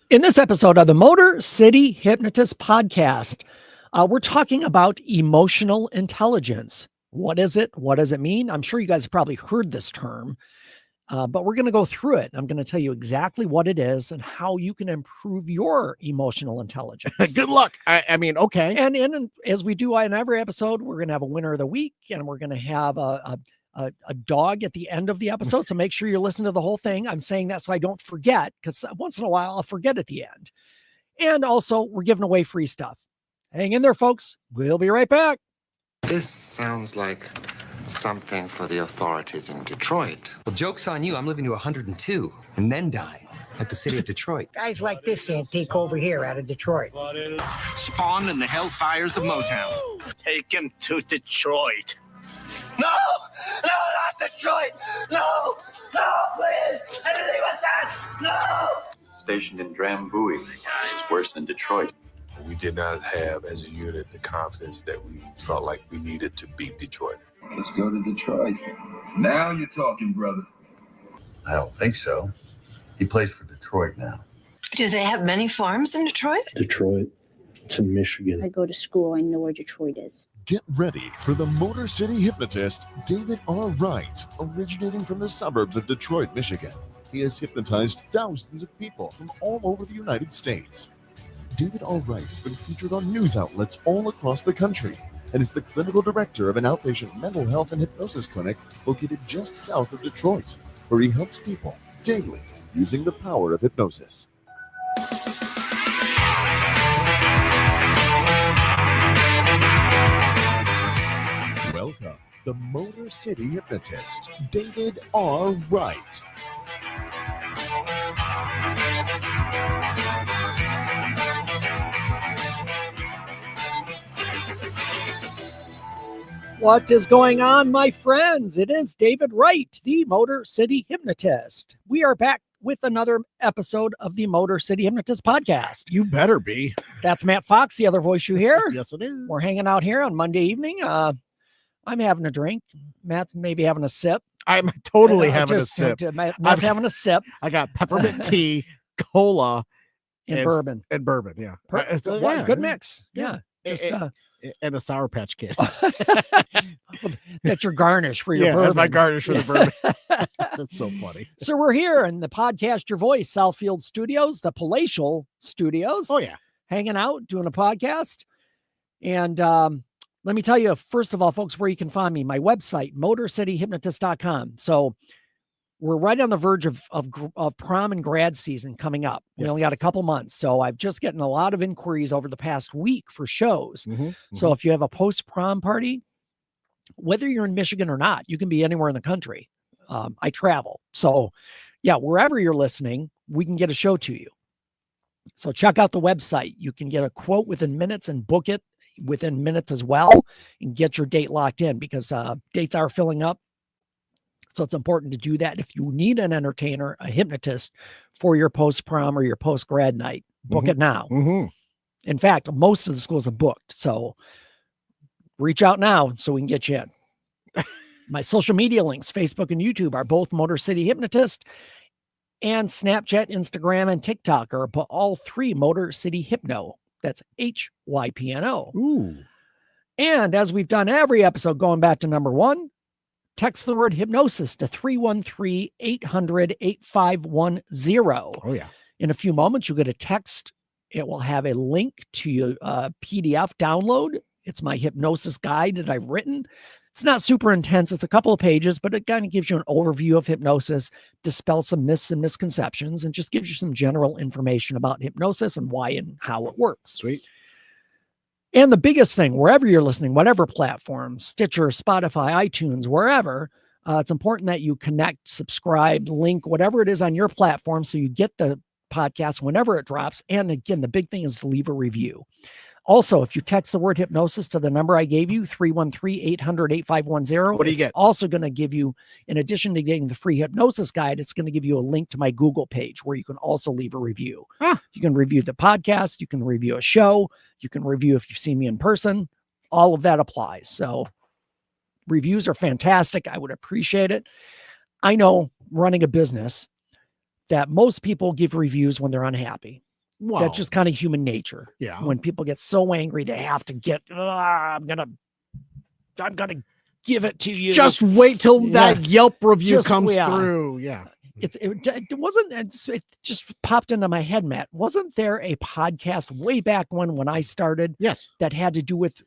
In this episode of the Motor City Hypnotist podcast, we're talking about emotional intelligence. What is it? What does it mean? I'm sure you guys have probably heard this term, but we're going to go through it. I'm going to tell you exactly what it is and how you can improve your emotional intelligence. Good luck. I mean, okay. And as we do in every episode, we're going to have a winner of the week, and we're going to have a dog at the end of the episode. So make sure you listen to the whole thing. I'm saying that so I don't forget, because once in a while I'll forget at the end. And also we're giving away free stuff. Hang in there, folks. We'll be right back. This sounds like something for the authorities in Detroit. Well, joke's on you. I'm living to 102 and then dying, like the city of Detroit. Guys like this can't take over here out of Detroit. Spawn in the hellfires of Motown. Take him to Detroit. No! No, not Detroit! No! No, please! Anything but that! No! Stationed in Drambuie. It's worse than Detroit. We did not have, as a unit, the confidence that we felt like we needed to beat Detroit. Let's go to Detroit. Now you're talking, brother. I don't think so. He plays for Detroit now. Do they have many farms in Detroit? Detroit. It's in Michigan. I go to school. I know where Detroit is. Get ready for the Motor City Hypnotist, David R. Wright, originating from the suburbs of Detroit, Michigan. He has hypnotized thousands of people from all over the United States. David R. Wright has been featured on news outlets all across the country and is the clinical director of an outpatient mental health and hypnosis clinic located just south of Detroit, where he helps people daily using the power of hypnosis. Welcome, the Motor City Hypnotist, David R. Wright. What is going on, my friends? It is David Wright, the Motor City Hypnotist. We are back with another episode of the Motor City Hypnotist podcast. You better be. That's Matt Fox, the other voice you hear. Yes, it is. We're hanging out here on Monday evening. I'm having a drink. Matt's maybe having a sip. I'm totally having a sip. Matt's having a sip. I got peppermint tea, cola, and bourbon. And bourbon, yeah. Good mix. Yeah. And a Sour Patch Kid. That's your garnish for your bourbon. That's my garnish for the bourbon. That's so funny. So we're here in the Podcast Your Voice, Southfield Studios, the Palatial Studios. Oh, yeah. Hanging out, doing a podcast. And let me tell you, first of all, folks, where you can find me. My website, motorcityhypnotist.com. So we're right on the verge of prom and grad season coming up. We only got a couple months. So I've just gotten a lot of inquiries over the past week for shows. So if you have a post-prom party, whether you're in Michigan or not, you can be anywhere in the country. I travel. So yeah, wherever you're listening, we can get a show to you. So check out the website. You can get a quote within minutes and book it within minutes as well and get your date locked in, because dates are filling up. So it's important to do that. If you need an entertainer, a hypnotist for your post-prom or your post-grad night, book it now. In fact, most of the schools are booked. So reach out now so we can get you in. My social media links, Facebook and YouTube, are both Motor City Hypnotist, and Snapchat, Instagram, and TikTok are all three Motor City Hypno. That's HYPNO. Ooh. And as we've done every episode going back to number one, text the word hypnosis to 313-800-8510. Oh, yeah. In a few moments, you'll get a text. It will have a link to your PDF download. It's my hypnosis guide that I've written. It's not super intense. It's a couple of pages, but it kind of gives you an overview of hypnosis, dispels some myths and misconceptions, and just gives you some general information about hypnosis and why and how it works. Sweet. And the biggest thing, wherever you're listening, whatever platform, Stitcher, Spotify, iTunes, wherever, it's important that you connect, subscribe, link, whatever it is on your platform, so you get the podcast whenever it drops. And again, the big thing is to leave a review. Also, if you text the word hypnosis to the number I gave you, 313-800-8510, what do you get? Also going to give you, in addition to getting the free hypnosis guide, it's going to give you a link to my Google page where you can also leave a review. You can review the podcast. You can review a show. You can review if you've seen me in person. All of that applies. So reviews are fantastic. I would appreciate it. I know, running a business, that most people give reviews when they're unhappy. Well, That's just kind of human nature. Yeah. When people get so angry, they have to get, I'm gonna give it to you. just wait till Yeah. that Yelp review Just- comes yeah. through. Yeah. It wasn't, it just popped into my head, Matt. Wasn't there a podcast way back when I started Yes. that had to do with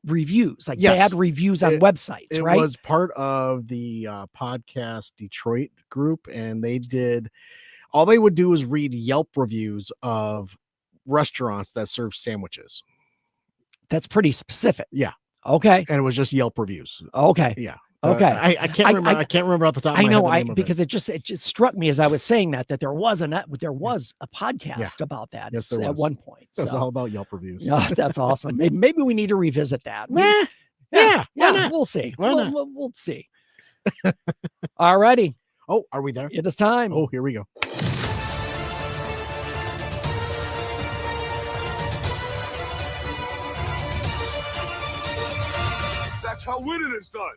reviews, like Yes. bad reviews on websites, It right? was part of the podcast Detroit group, and all they would do was read Yelp reviews of restaurants that serve sandwiches. That's pretty specific. Yeah. Okay. And it was just Yelp reviews. Okay. Yeah. Okay. I can't remember. I can't remember off the top of my I know, head. the name of because it just struck me as I was saying that there was a podcast about that Yes, there at was. one point. It's So, all about Yelp reviews. yeah, that's awesome. Maybe we need to revisit that. Yeah. Why not? We'll see. Why not? We'll see. All righty. Oh, are we there? It is time. Oh, here we go. That's how winning is done.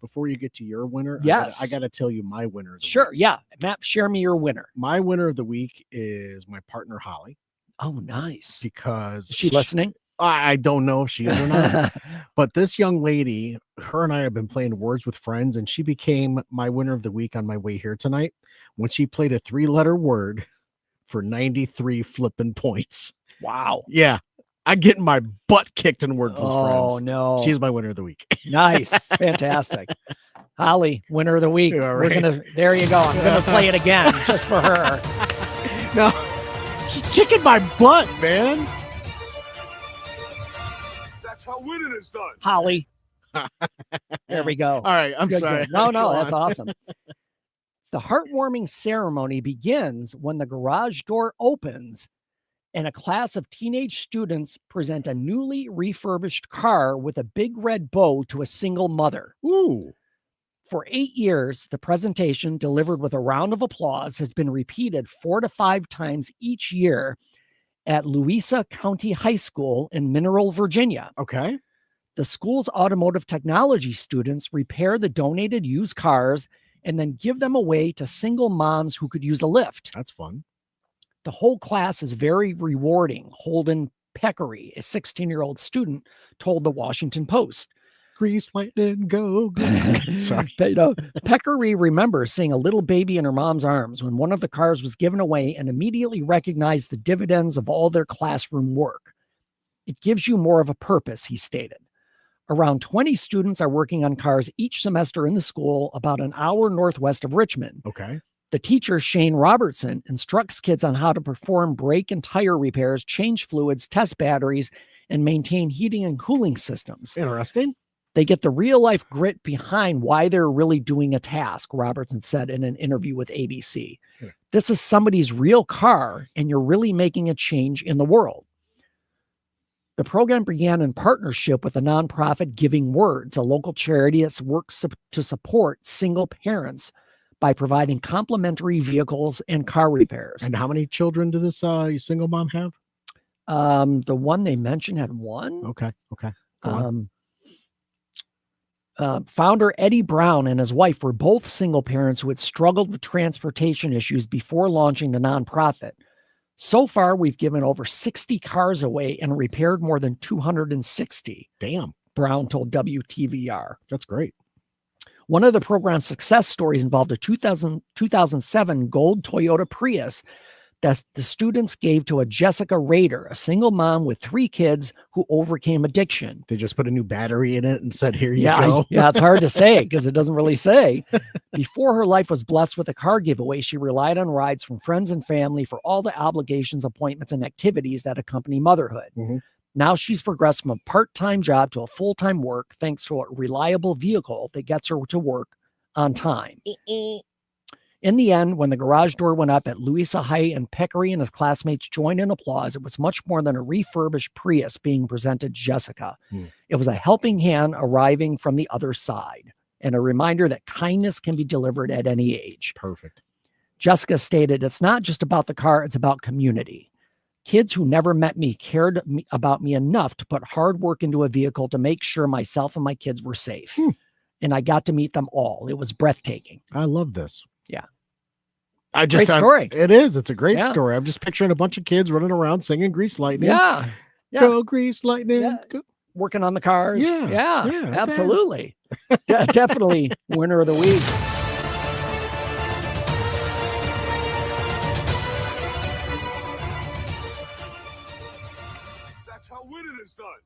Before you get to your winner, Yes. I got to tell you my winner. Of the Sure. week. Yeah. Matt, share me your winner. My winner of the week is my partner Holly, Oh, nice. because Is she listening? I don't know if she is or not, but this young lady, her and I have been playing Words with Friends, and she became my winner of the week on my way here tonight when she played a 3-letter word for 93 flipping points. Wow. Yeah, I'm getting my butt kicked in Words with Friends. Oh, no. She's my winner of the week. Nice. Fantastic. Holly, winner of the week. All We're right. there you go. I'm going to play it again just for her. No, she's kicking my butt, man. That's how winning is done. Holly. There we go. All right, I'm Good, sorry. good. No, Go that's on. awesome. The heartwarming ceremony begins when the garage door opens and a class of teenage students present a newly refurbished car with a big red bow to a single mother. Ooh. For 8 years, the presentation, delivered with a round of applause, has been repeated 4 to 5 times each year at Louisa County High School in Mineral, Virginia. Okay. The school's automotive technology students repair the donated used cars and then give them away to single moms who could use a lift. That's fun. The whole class is very rewarding, Holden Peccary, a 16-year-old student, told the Washington Post. Grease lightning, go. Sorry. But, Peccary remembers seeing a little baby in her mom's arms when one of the cars was given away and immediately recognized the dividends of all their classroom work. It gives you more of a purpose, he stated. Around 20 students are working on cars each semester in the school about an hour northwest of Richmond. Okay. The teacher, Shane Robertson, instructs kids on how to perform brake and tire repairs, change fluids, test batteries, and maintain heating and cooling systems. Interesting. They get the real-life grit behind why they're really doing a task, Robertson said in an interview with ABC. Yeah. This is somebody's real car, and you're really making a change in the world. The program began in partnership with the nonprofit Giving Words, a local charity that works to support single parents by providing complimentary vehicles and car repairs. And how many children do this single mom have? The one they mentioned had one. Okay. Okay. Go on. Founder Eddie Brown and his wife were both single parents who had struggled with transportation issues before launching the nonprofit. So far, we've given over 60 cars away and repaired more than 260. Damn. Brown told WTVR. That's great. One of the program's success stories involved a 2007 gold Toyota Prius that the students gave to a Jessica Rader, a single mom with 3 kids who overcame addiction. They just put a new battery in it and said, here you Yeah, go. yeah, it's hard to say because it doesn't really say. Before her life was blessed with a car giveaway, she relied on rides from friends and family for all the obligations, appointments, and activities that accompany motherhood. Mm-hmm. Now she's progressed from a part-time job to a full-time work thanks to a reliable vehicle that gets her to work on time. In the end, when the garage door went up at Louisa High and Peccary and his classmates joined in applause, it was much more than a refurbished Prius being presented to Jessica. It was a helping hand arriving from the other side and a reminder that kindness can be delivered at any age. Perfect. Jessica stated, it's not just about the car, it's about community. Kids who never met me cared about me enough to put hard work into a vehicle to make sure myself and my kids were safe. And I got to meet them all. It was breathtaking. I love this. Yeah. Great story. It is. It's a great Yeah. story. I'm just picturing a bunch of kids running around singing Grease Lightning. Yeah. Yeah. Go Grease Lightning. Yeah. Go. Working on the cars. Yeah. Yeah. Yeah, okay. Absolutely. Definitely winner of the week. That's how winning is done.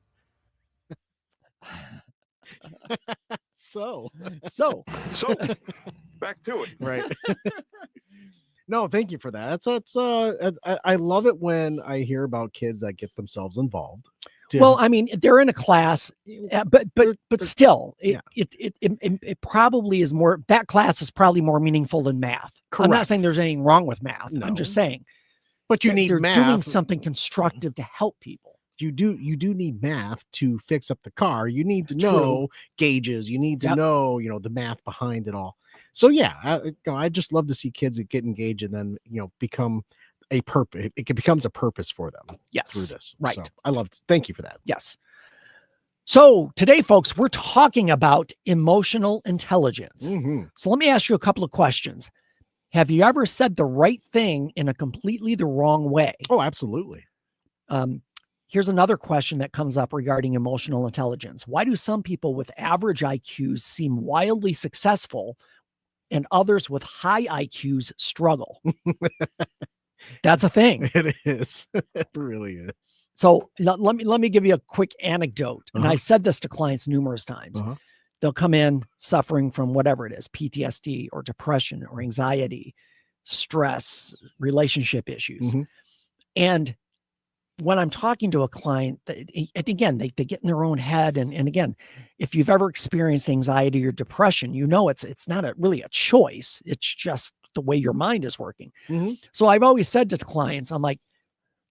So Back to it. right. No, thank you for that. I love it when I hear about kids that get themselves involved. Well, I mean, they're in a class, but still, it probably is more. That class is probably more meaningful than math. I'm not Correct. saying there's anything wrong with math. I'm just saying, but you need they're math. doing something constructive to help people. You do need math to fix up the car. You need to know gauges. You need to know, the math behind it all. So yeah, I just love to see kids that get engaged and then become a purpose. It becomes a purpose for them. Through this, right? So I love. Thank you for that. Yes. So today, folks, we're talking about emotional intelligence. Mm-hmm. So let me ask you a couple of questions. Have you ever said the right thing in a completely the wrong way? Oh, absolutely. Here's another question that comes up regarding emotional intelligence. Why do some people with average IQs seem wildly successful and others with high IQs struggle? That's a thing. It is. It really is. So let me give you a quick anecdote. And I've said this to clients numerous times. They'll come in suffering from whatever it is, PTSD or depression or anxiety, stress, relationship issues. And when I'm talking to a client, and again, they get in their own head. And again, if you've ever experienced anxiety or depression, it's not really a choice. It's just the way your mind is working. So I've always said to the clients, I'm like,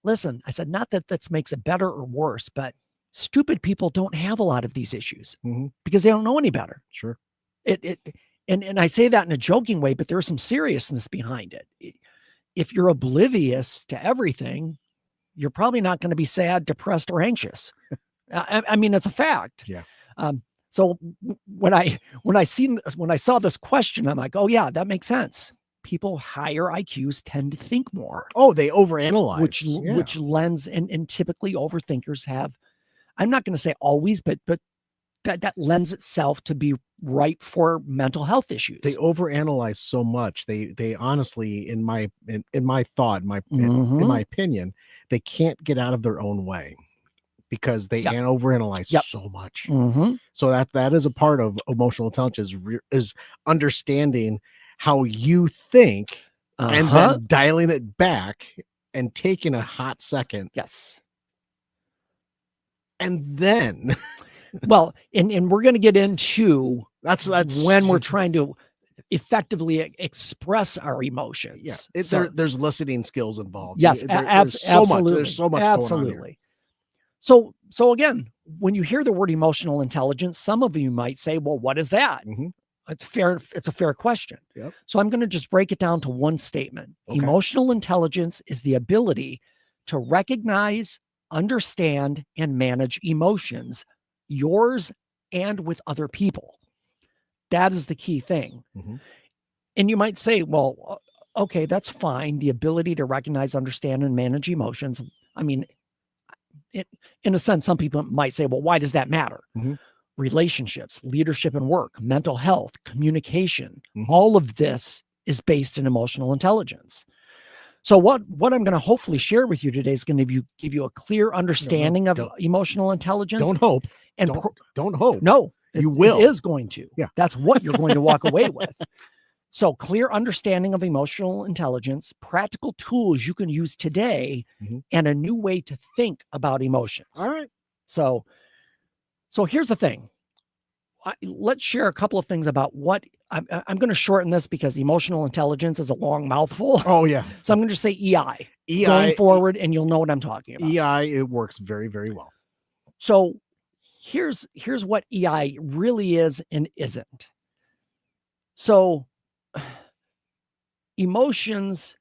listen, I said, not that that makes it better or worse, but stupid people don't have a lot of these issues because they don't know any better. Sure. And I say that in a joking way, but there's some seriousness behind it. If you're oblivious to everything, you're probably not going to be sad, depressed, or anxious. I mean, it's a fact. Yeah. So when I saw this question, I'm like, oh yeah, that makes sense. People higher IQs tend to think more. Oh, they overanalyze, which lends and typically overthinkers have. I'm not going to say always, but that lends itself to be ripe for mental health issues. They overanalyze so much. They honestly, in my thought, in my opinion, they can't get out of their own way because they overanalyze so much. So that is a part of emotional intelligence is understanding how you think and then dialing it back and taking a hot second. Yes. And then well, and we're going to get into that's when we're trying to effectively express our emotions. Yeah, there's listening skills involved. Yes, there's absolutely. There's so much absolutely. Going on here. So again, when you hear the word emotional intelligence, some of you might say, "Well, what is that?" It's fair. It's a fair question. Yep. So I'm going to just break it down to one statement. Okay. Emotional intelligence is the ability to recognize, understand, and manage emotions, yours and with other people. That is the key thing. And you might say, well, okay, that's fine. The ability to recognize, understand, and manage emotions. I mean, in a sense, some people might say, well, why does that matter? Relationships, leadership and work, mental health, communication, all of this is based in emotional intelligence. So what I'm going to hopefully share with you today is going to give you a clear understanding of emotional intelligence. Don't hope. And don't hope. No, you will. It is going to. Yeah. That's what you're going to walk away with. So clear understanding of emotional intelligence, practical tools you can use today, and a new way to think about emotions. All right. So here's the thing. Let's share a couple of things about what I'm going to shorten this because emotional intelligence is a long mouthful. Oh yeah. So I'm going to just say EI going forward, and you'll know what I'm talking about. EI, it works very, very well. So here's what EI really is and isn't. So emotions,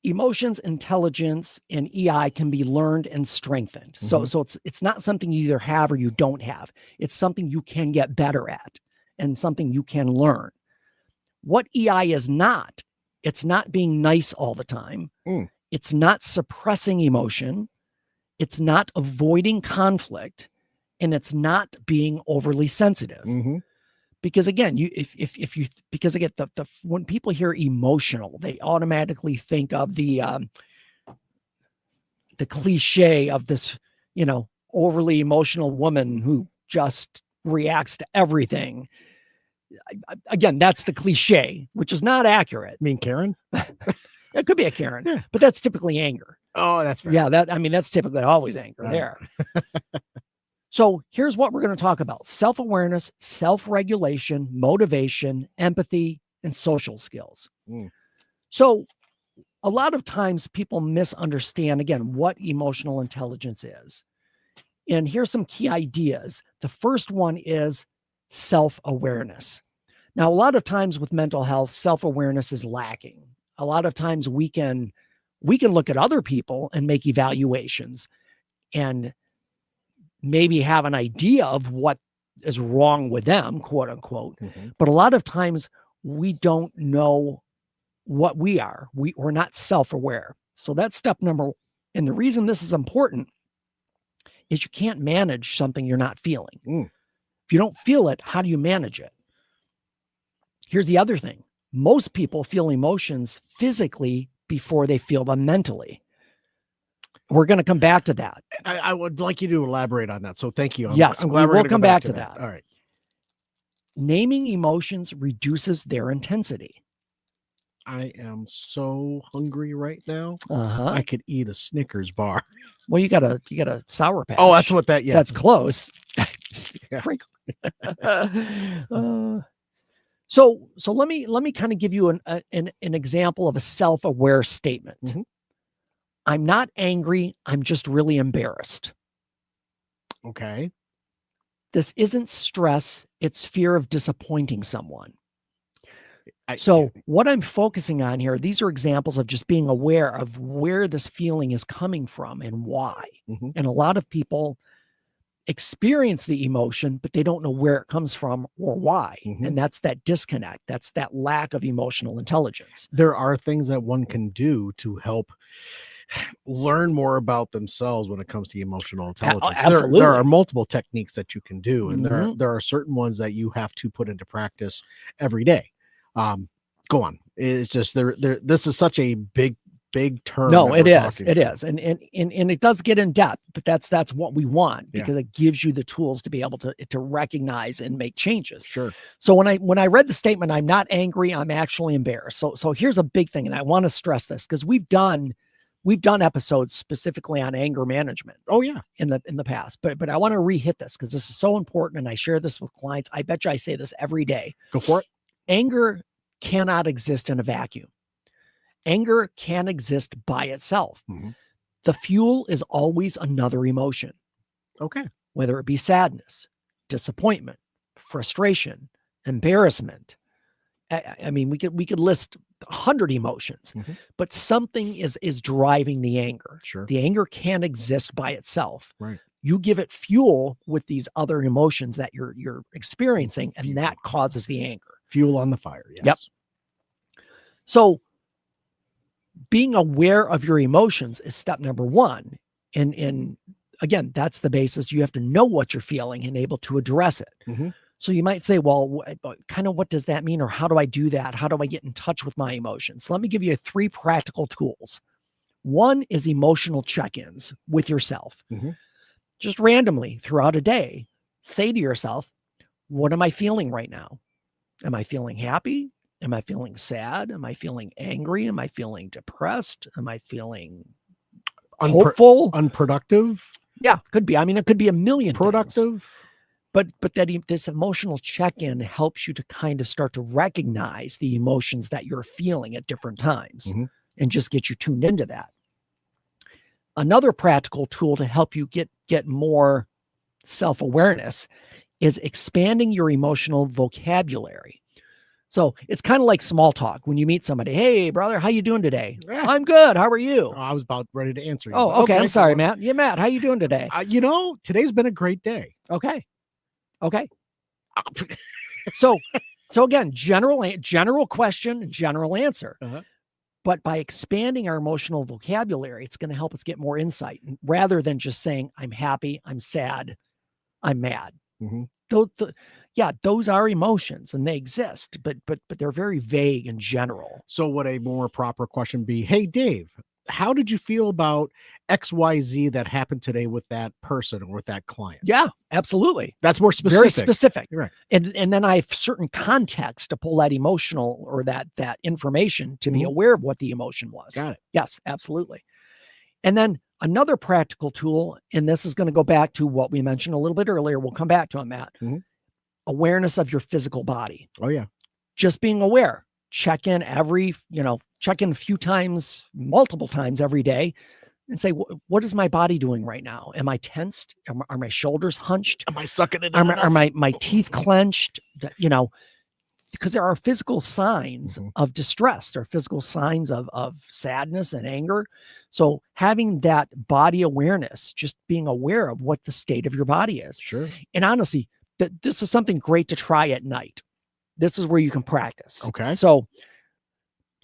intelligence, and EI can be learned and strengthened. So it's not something you either have or you don't have. It's something you can get better at and something you can learn. What EI is not, it's not being nice all the time. It's not suppressing emotion. It's not avoiding conflict, and it's not being overly sensitive. Because again, because again, when people hear emotional, they automatically think of the cliche of this, overly emotional woman who just reacts to everything. Again, that's the cliche, which is not accurate. I mean, Karen? It could be a Karen, but that's typically anger. Oh, that's fair. Yeah, that's typically always anger there. So here's what we're going to talk about: self-awareness, self-regulation, motivation, empathy, and social skills. So a lot of times people misunderstand, again, what emotional intelligence is. And here's some key ideas. The first one is self-awareness. Now, a lot of times with mental health, self-awareness is lacking. A lot of times we can look at other people and make evaluations and maybe have an idea of what is wrong with them, quote unquote. But a lot of times we don't know what we are. We're not self-aware. So that's step number one. And the reason this is important is you can't manage something you're not feeling. If you don't feel it, how do you manage it? Here's the other thing. Most people feel emotions physically before they feel them mentally. We're going to come back to that. I would like you to elaborate on that. So thank you. Yes, I'm glad we'll come back to that. that. All right. Naming emotions reduces their intensity. I am so hungry right now. Uh-huh. I could eat a Snickers bar. Well, you got a Sour Patch. Oh, that's what that. Yeah, that's close. So let me kind of give you an example of a self-aware statement. I'm not angry. I'm just really embarrassed. Okay. This isn't stress. It's fear of disappointing someone. What I'm focusing on here, these are examples of just being aware of where this feeling is coming from and why. And a lot of people experience the emotion, but they don't know where it comes from or why. And that's that disconnect. That's that lack of emotional intelligence. There are things that one can do to help learn more about themselves when it comes to emotional intelligence. Absolutely. There are multiple techniques that you can do, and there are certain ones that you have to put into practice every day. Go on. It's just this is such a big term. No, it is. It is. And it does get in depth, but that's what we want, because it gives you the tools to be able to recognize and make changes. Sure. So when I read the statement, I'm not angry, I'm actually embarrassed. So here's a big thing. And I want to stress this because we've done episodes specifically on anger management. Oh yeah. In the past, but I want to re-hit this because this is so important. And I share this with clients. I bet you I say this every day. Go for it. Anger cannot exist in a vacuum. Anger can exist by itself. The fuel is always another emotion. Okay. Whether it be sadness, disappointment, frustration, embarrassment. I mean, we could list 100 emotions, but something is driving the anger. Sure. The anger can't exist by itself. Right. You give it fuel with these other emotions that you're experiencing, and that causes the anger. Fuel on the fire. Yes. Yep. So being aware of your emotions is step number one. And again, that's the basis. You have to know what you're feeling and able to address it. So you might say, well, kind of what does that mean? Or how do I do that? How do I get in touch with my emotions? Let me give you 3 practical tools. One is emotional check-ins with yourself. Just randomly throughout a day, say to yourself, what am I feeling right now? Am I feeling happy? Am I feeling sad? Am I feeling angry? Am I feeling depressed? Am I feeling hopeful? Unproductive? Yeah, could be. I mean, it could be a million productive. Things. But this emotional check-in helps you to kind of start to recognize the emotions that you're feeling at different times and just get you tuned into that. Another practical tool to help you get more self-awareness is expanding your emotional vocabulary. So it's kind of like small talk when you meet somebody. Hey, brother, how you doing today? I'm good. How are you? I was about ready to answer you. Oh, okay. I'm sorry, Matt. Yeah, Matt, how you doing today? Today's been a great day. Okay. So So again, general question, general answer. But by expanding our emotional vocabulary, it's going to help us get more insight rather than just saying, I'm happy, I'm sad, I'm mad. Those are emotions and they exist, but they're very vague and general. So would a more proper question be, hey, Dave, how did you feel about XYZ that happened today with that person or with that client? Yeah, absolutely. That's more specific. Very specific. Right. And then I have certain context to pull that emotional or that information to be aware of what the emotion was. Got it. Yes, absolutely. And then another practical tool, and this is going to go back to what we mentioned a little bit earlier. We'll come back to it, Matt. Awareness of your physical body. Oh, yeah. Just being aware. Check in check in a few times, multiple times every day and say, what is my body doing right now? Am I tensed? Are my shoulders hunched? Am I sucking it? Are my teeth clenched? Because there are physical signs of distress. There are physical signs of sadness and anger. So having that body awareness, just being aware of what the state of your body is. Sure. And honestly, this is something great to try at night. This is where you can practice. Okay. So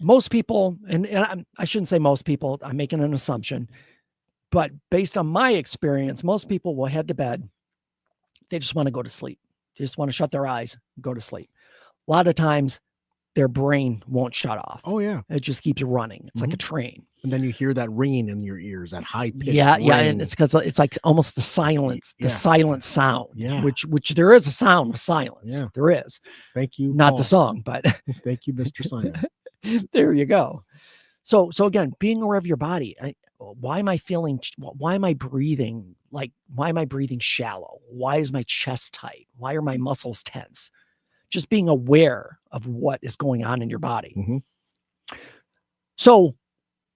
most people, and I shouldn't say most people, I'm making an assumption, but based on my experience, most people will head to bed. They just want to go to sleep. They just want to shut their eyes, go to sleep. A lot of times their brain won't shut off. Oh, yeah. It just keeps running. It's like a train. And then you hear that ringing in your ears, that high pitch. Yeah. And it's because it's like almost the silence, the silent sound. Yeah. Which there is a sound with silence. Yeah. There is. Thank you. Not Paul. the song, but thank you, Mr. Simon. There you go. So again, being aware of your body. Why am I breathing? Why am I breathing shallow? Why is my chest tight? Why are my muscles tense? Just being aware of what is going on in your body. So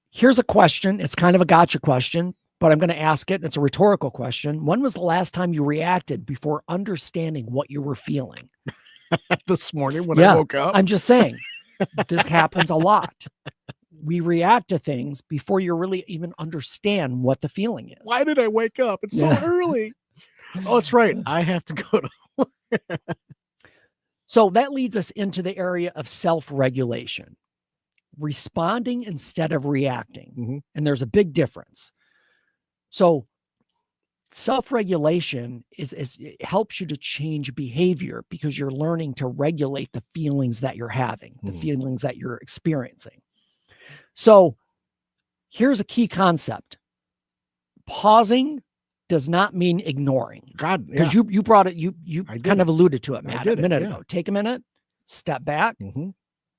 here's a question. It's kind of a gotcha question, but I'm going to ask it. It's a rhetorical question. When was the last time you reacted before understanding what you were feeling? This morning when I woke up. I'm just saying, this happens a lot. We react to things before you really even understand what the feeling is. Why did I wake up? It's so early. Oh, that's right. I have to go to So that leads us into the area of self-regulation, responding instead of reacting. And there's a big difference. So self-regulation it helps you to change behavior because you're learning to regulate the feelings that you're having, the feelings that you're experiencing. So here's a key concept. Pausing does not mean ignoring. God, because you brought it, you kind of alluded to it, Matt, a minute ago. Take a minute, step back,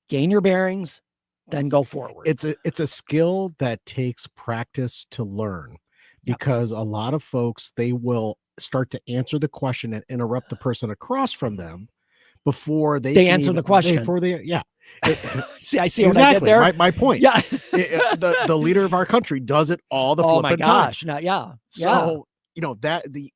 gain your bearings, then go forward. It's a skill that takes practice to learn, because a lot of folks, they will start to answer the question and interrupt the person across from them before they answer the question. See, I see what I did there. My point. Yeah. the leader of our country does it all the flipping time. So,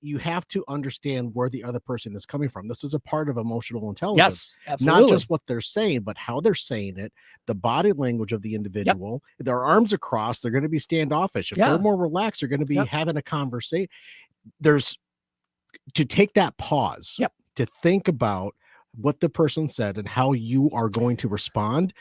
you have to understand where the other person is coming from. This is a part of emotional intelligence. Yes, absolutely. Not just what they're saying, but how they're saying it, the body language of the individual. Their arms across, they're going to be standoffish. If they're more relaxed, they're going to be having a conversation. There's to take that pause, to think about what the person said and how you are going to respond.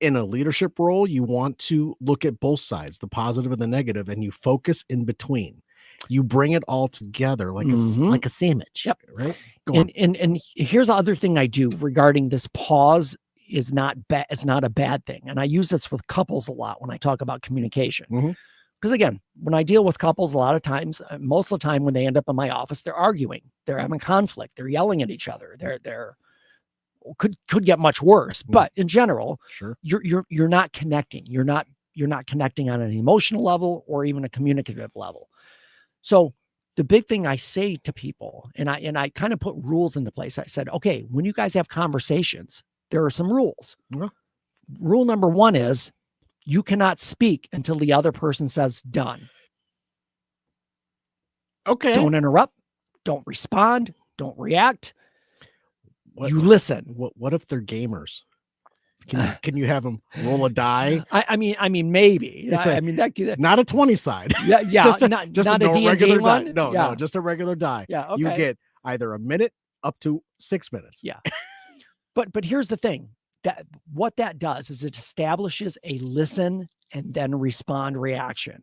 In a leadership role, you want to look at both sides, the positive and the negative, and you focus in between. You bring it all together like a sandwich. Right. And here's the other thing I do regarding this pause is not bad. It's not a bad thing. And I use this with couples a lot when I talk about communication. Because again, when I deal with couples, a lot of times, most of the time when they end up in my office, they're arguing, they're having conflict, they're yelling at each other. They're could get much worse. But in general, you're not connecting. You're not connecting on an emotional level or even a communicative level. So the big thing I say to people, and I kind of put rules into place. I said, okay, when you guys have conversations, there are some rules. Rule number 1 is you cannot speak until the other person says done. Okay. Don't interrupt. Don't respond. Don't react. You listen. What if they're gamers? Can you have them roll a die? I mean, maybe. Not a 20 side. Yeah. just a D&D regular one? die. No, just a regular die. Yeah. Okay. You get either a minute up to 6 minutes. Yeah. But here's the thing, that what that does is it establishes a listen and then respond reaction.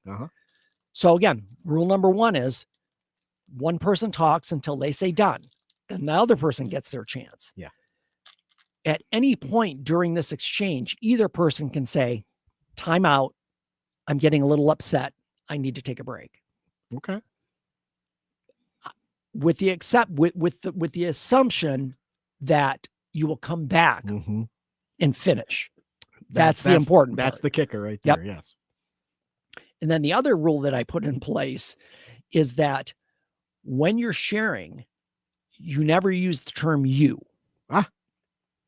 So again, rule number 1 is one person talks until they say done. Then the other person gets their chance. Yeah. At any point during this exchange, either person can say, time out. I'm getting a little upset. I need to take a break. Okay. With the assumption that you will come back and finish. That's the important part. That's the kicker right there. Yes. And then the other rule that I put in place is that when you're sharing, you never use the term you.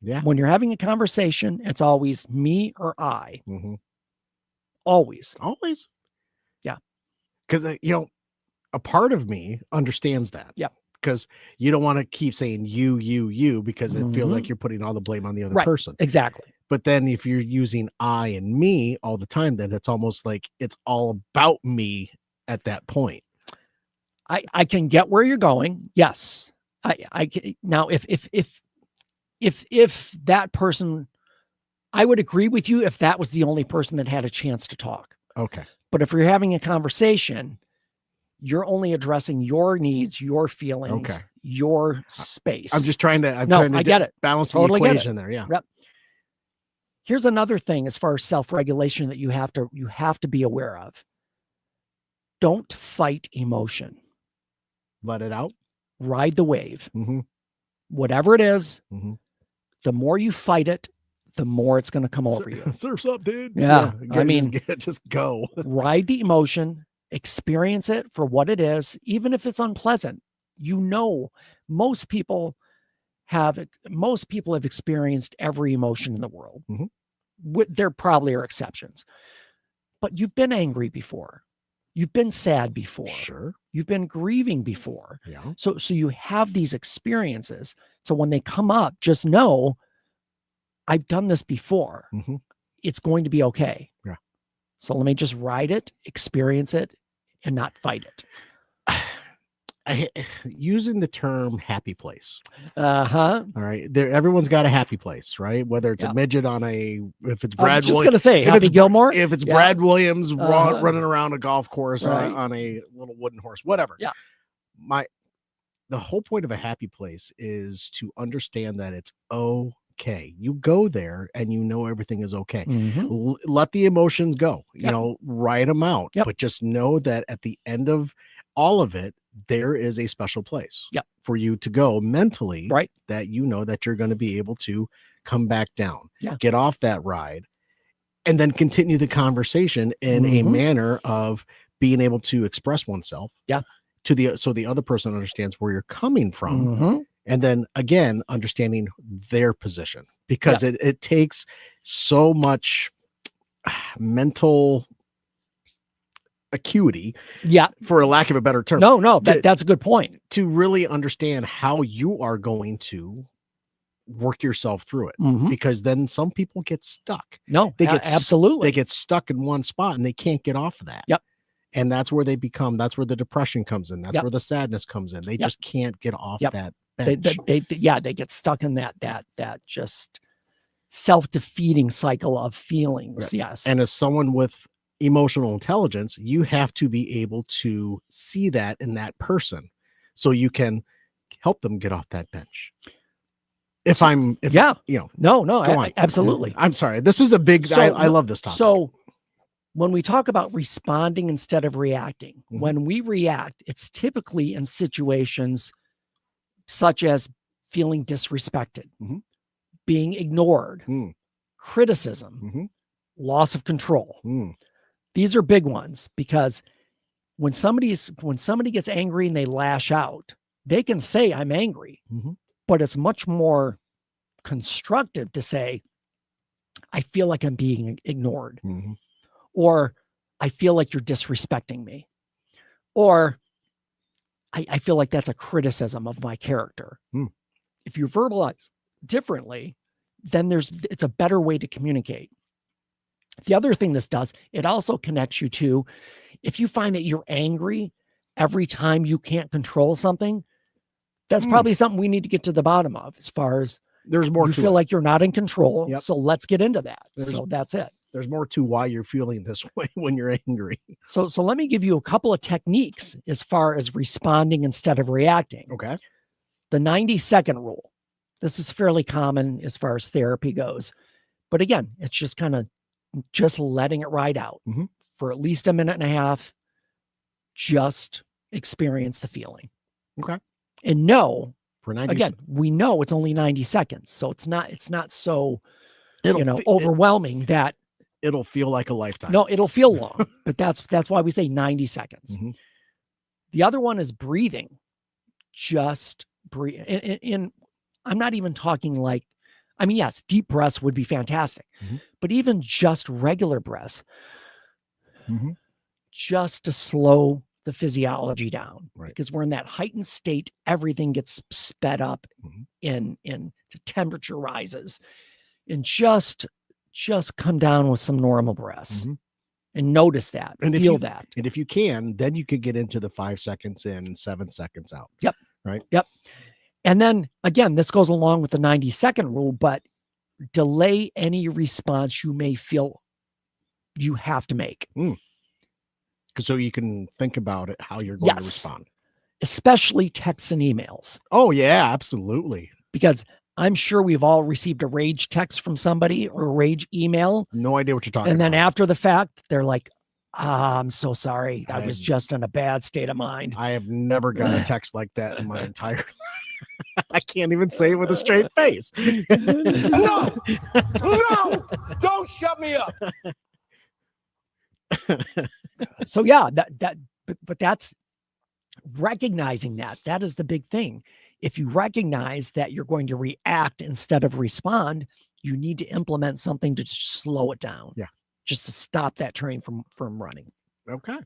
Yeah. When you're having a conversation, it's always me or I. Always. Yeah. Because, a part of me understands that. Yeah. Because you don't want to keep saying you, because it feels like you're putting all the blame on the other person. Exactly. But then if you're using I and me all the time, then it's almost like it's all about me at that point. I can get where you're going. Yes. I can. Now, if that person, I would agree with you if that was the only person that had a chance to talk. Okay. But if you're having a conversation, you're only addressing your needs, your feelings, your space. I'm just trying to, I get it. Balance Totally the equation there. Yeah. Yep. Here's another thing as far as self-regulation that you have to be aware of. Don't fight emotion. Let it out. Ride the wave. Whatever it is, the more you fight it, the more it's going to come over you. Surf's up, dude. Yeah. I mean, just go. Ride the emotion, experience it for what it is, even if it's unpleasant. Most people have experienced every emotion in the world. There probably are exceptions, but you've been angry before. You've been sad before. Sure. You've been grieving before. Yeah. So you have these experiences. So when they come up, just know I've done this before. It's going to be okay. Yeah. So let me just ride it, experience it, and not fight it. Using the term happy place. All right. Everyone's got a happy place, right? Whether it's a midget if it's Brad Williams. Just going to say, Happy Gilmore. If it's Brad Williams running around a golf course on a little wooden horse, whatever. Yeah. The whole point of a happy place is to understand that it's okay. You go there and you know everything is okay. Let the emotions go, write them out, but just know that at the end of all of it, there is a special place for you to go mentally, that that you're going to be able to come back down, get off that ride, and then continue the conversation in a manner of being able to express oneself so the other person understands where you're coming from. And then again, understanding their position, because it takes so much mental acuity, for a lack of a better term. That's a good point. To really understand how you are going to work yourself through it, because then some people get stuck. Absolutely. They get stuck in one spot and they can't get off of that. And that's where that's where the depression comes in. That's where the sadness comes in. They just can't get off that bench. They get stuck in that just self-defeating cycle of feelings. Yes. And as someone with emotional intelligence, you have to be able to see that in that person so you can help them get off that bench. Absolutely. I'm sorry. This is a big, I love this topic. So when we talk about responding instead of reacting, when we react, it's typically in situations such as feeling disrespected, being ignored, criticism, loss of control. These are big ones, because when somebody gets angry and they lash out, they can say, I'm angry, but it's much more constructive to say, I feel like I'm being ignored, or I feel like you're disrespecting me, or I feel like that's a criticism of my character. If you verbalize differently, then it's a better way to communicate. The other thing this does, it also connects you to, if you find that you're angry every time you can't control something, that's probably something we need to get to the bottom of, as far as There's more You to feel it. like you're not in control. Yep. So let's get into that. There's- So that's it. There's more to why you're feeling this way when you're angry. So let me give you a couple of techniques as far as responding instead of reacting. Okay. The 90-second rule. This is fairly common as far as therapy goes. But again, it's just kind of just letting it ride out Mhm. for at least a minute and a half. Just experience the feeling. Okay. And know, For 90 again, we know it's only 90 seconds. So it's not so, It'll overwhelming that it'll feel like a lifetime. no, it'll feel long, but that's why we say 90 seconds. Mhm. The other one is breathing. Just breathe. And I'm not even talking like, I mean, yes, deep breaths would be fantastic, Mhm. but even just regular breaths, Mhm. just to slow the physiology down, Right. because we're in that heightened state. Everything gets sped up Mhm. in the temperature rises, and just come down with some normal breaths Mhm. and notice that, And if feel you- that. And if you can, then you could get into the 5 seconds in and 7 seconds out. Yep. Right. Yep. And then again, this goes along with the 90-second rule, but delay any response you may feel you have to make, So you can think about it, how you're going to Yes. respond. especially texts and emails, Oh yeah, absolutely. because I'm sure we've all received a rage text from somebody or a rage email. No idea what you're talking And then about. after the fact, they're like, I'm so sorry. I was I'm- just in a bad state of mind. I have never got a text like that in my entire I can't even say it with a straight face. No! No! Don't shut me up! So yeah, but that's recognizing that is the big thing. If you recognize that you're going to react instead of respond, you need to implement something to slow it down. Yeah. Just to stop that train from running. Okay.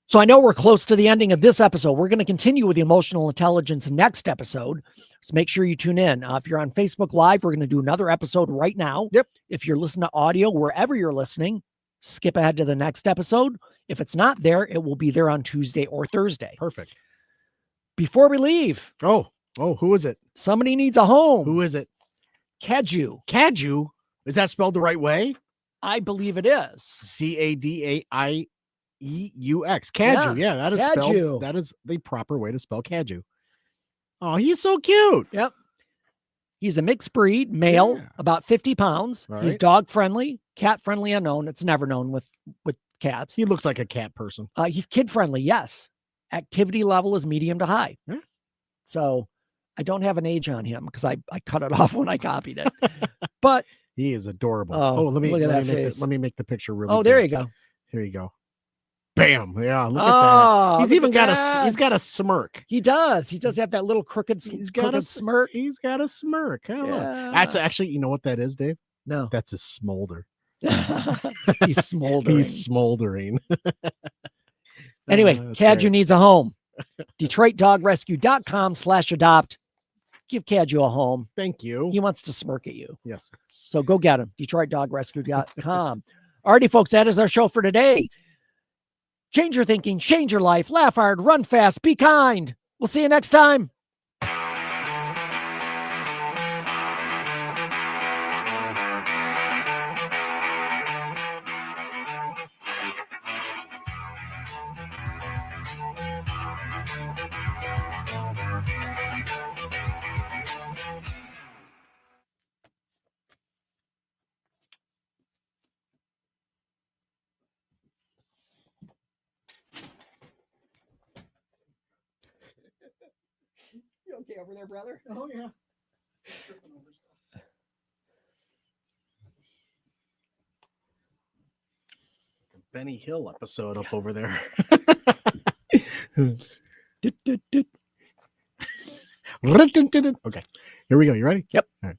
So I know we're close to the ending of this episode. We're going to continue with the emotional intelligence next episode. So make sure you tune in. If you're on Facebook Live, we're going to do another episode right now. Yep. If you're listening to audio, wherever you're listening, skip ahead to the next episode. If it's not there, it will be there on Tuesday or Thursday. Perfect. Before we leave, Oh, who is it? somebody needs a home. Who is it? Kaju. Kaju? Is that spelled the right way? I believe it is. Cadaieux. Kaju. Yeah, that is Kaju. spelled. That is the proper way to spell Kaju. Oh, he's so cute. Yep. He's a mixed breed, male, Yeah. about 50 pounds. All He's right. dog friendly, cat friendly, unknown. It's never known with cats. He looks like a cat person. He's kid friendly. Yes. Activity level is medium to high. Yeah. So I don't have an age on him because I cut it off when I copied it. But He is adorable. Oh, let me look at let that me make face. let me make the picture really. oh, there big. you go. Here you go. Bam. Yeah, look at Oh, that. He's look even at got that. he's got a smirk. He does. He does have that little crooked smirk. He's got a smirk. Huh? Yeah. That's actually, you know what that is, Dave? No. That's a smolder. He's smoldering. He's smoldering. Anyway, That's Kaju great. needs a home. DetroitDogRescue.com/adopt. Give Kaju a home. Thank you. He wants to smirk at you. Yes. So go get him. DetroitDogRescue.com. Alrighty, folks, that is our show for today. Change your thinking, change your life, laugh hard, run fast, be kind. We'll see you next time. You okay over there, brother? Oh yeah. Benny Hill episode up over there. Okay, here we go. You ready? Yep. All right.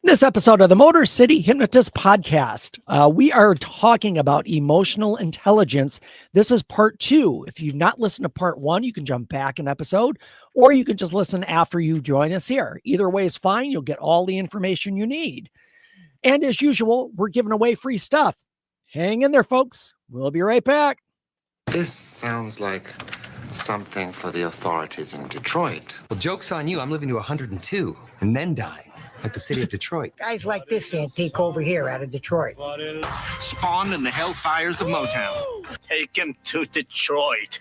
This episode of the Motor City Hypnotist podcast, we are talking about emotional intelligence. This is part 2. If you've not listened to part 1, you can jump back an episode, or you can just listen after you join us here. Either way is fine. You'll get all the information you need. And as usual, we're giving away free stuff. Hang in there, folks. We'll be right back. This sounds like something for the authorities in Detroit. Well, joke's on you. I'm living to 102 and then dying, like the city of Detroit. Guys like this antique over here out of Detroit. Spawned in the hellfires of Motown. Take him to Detroit.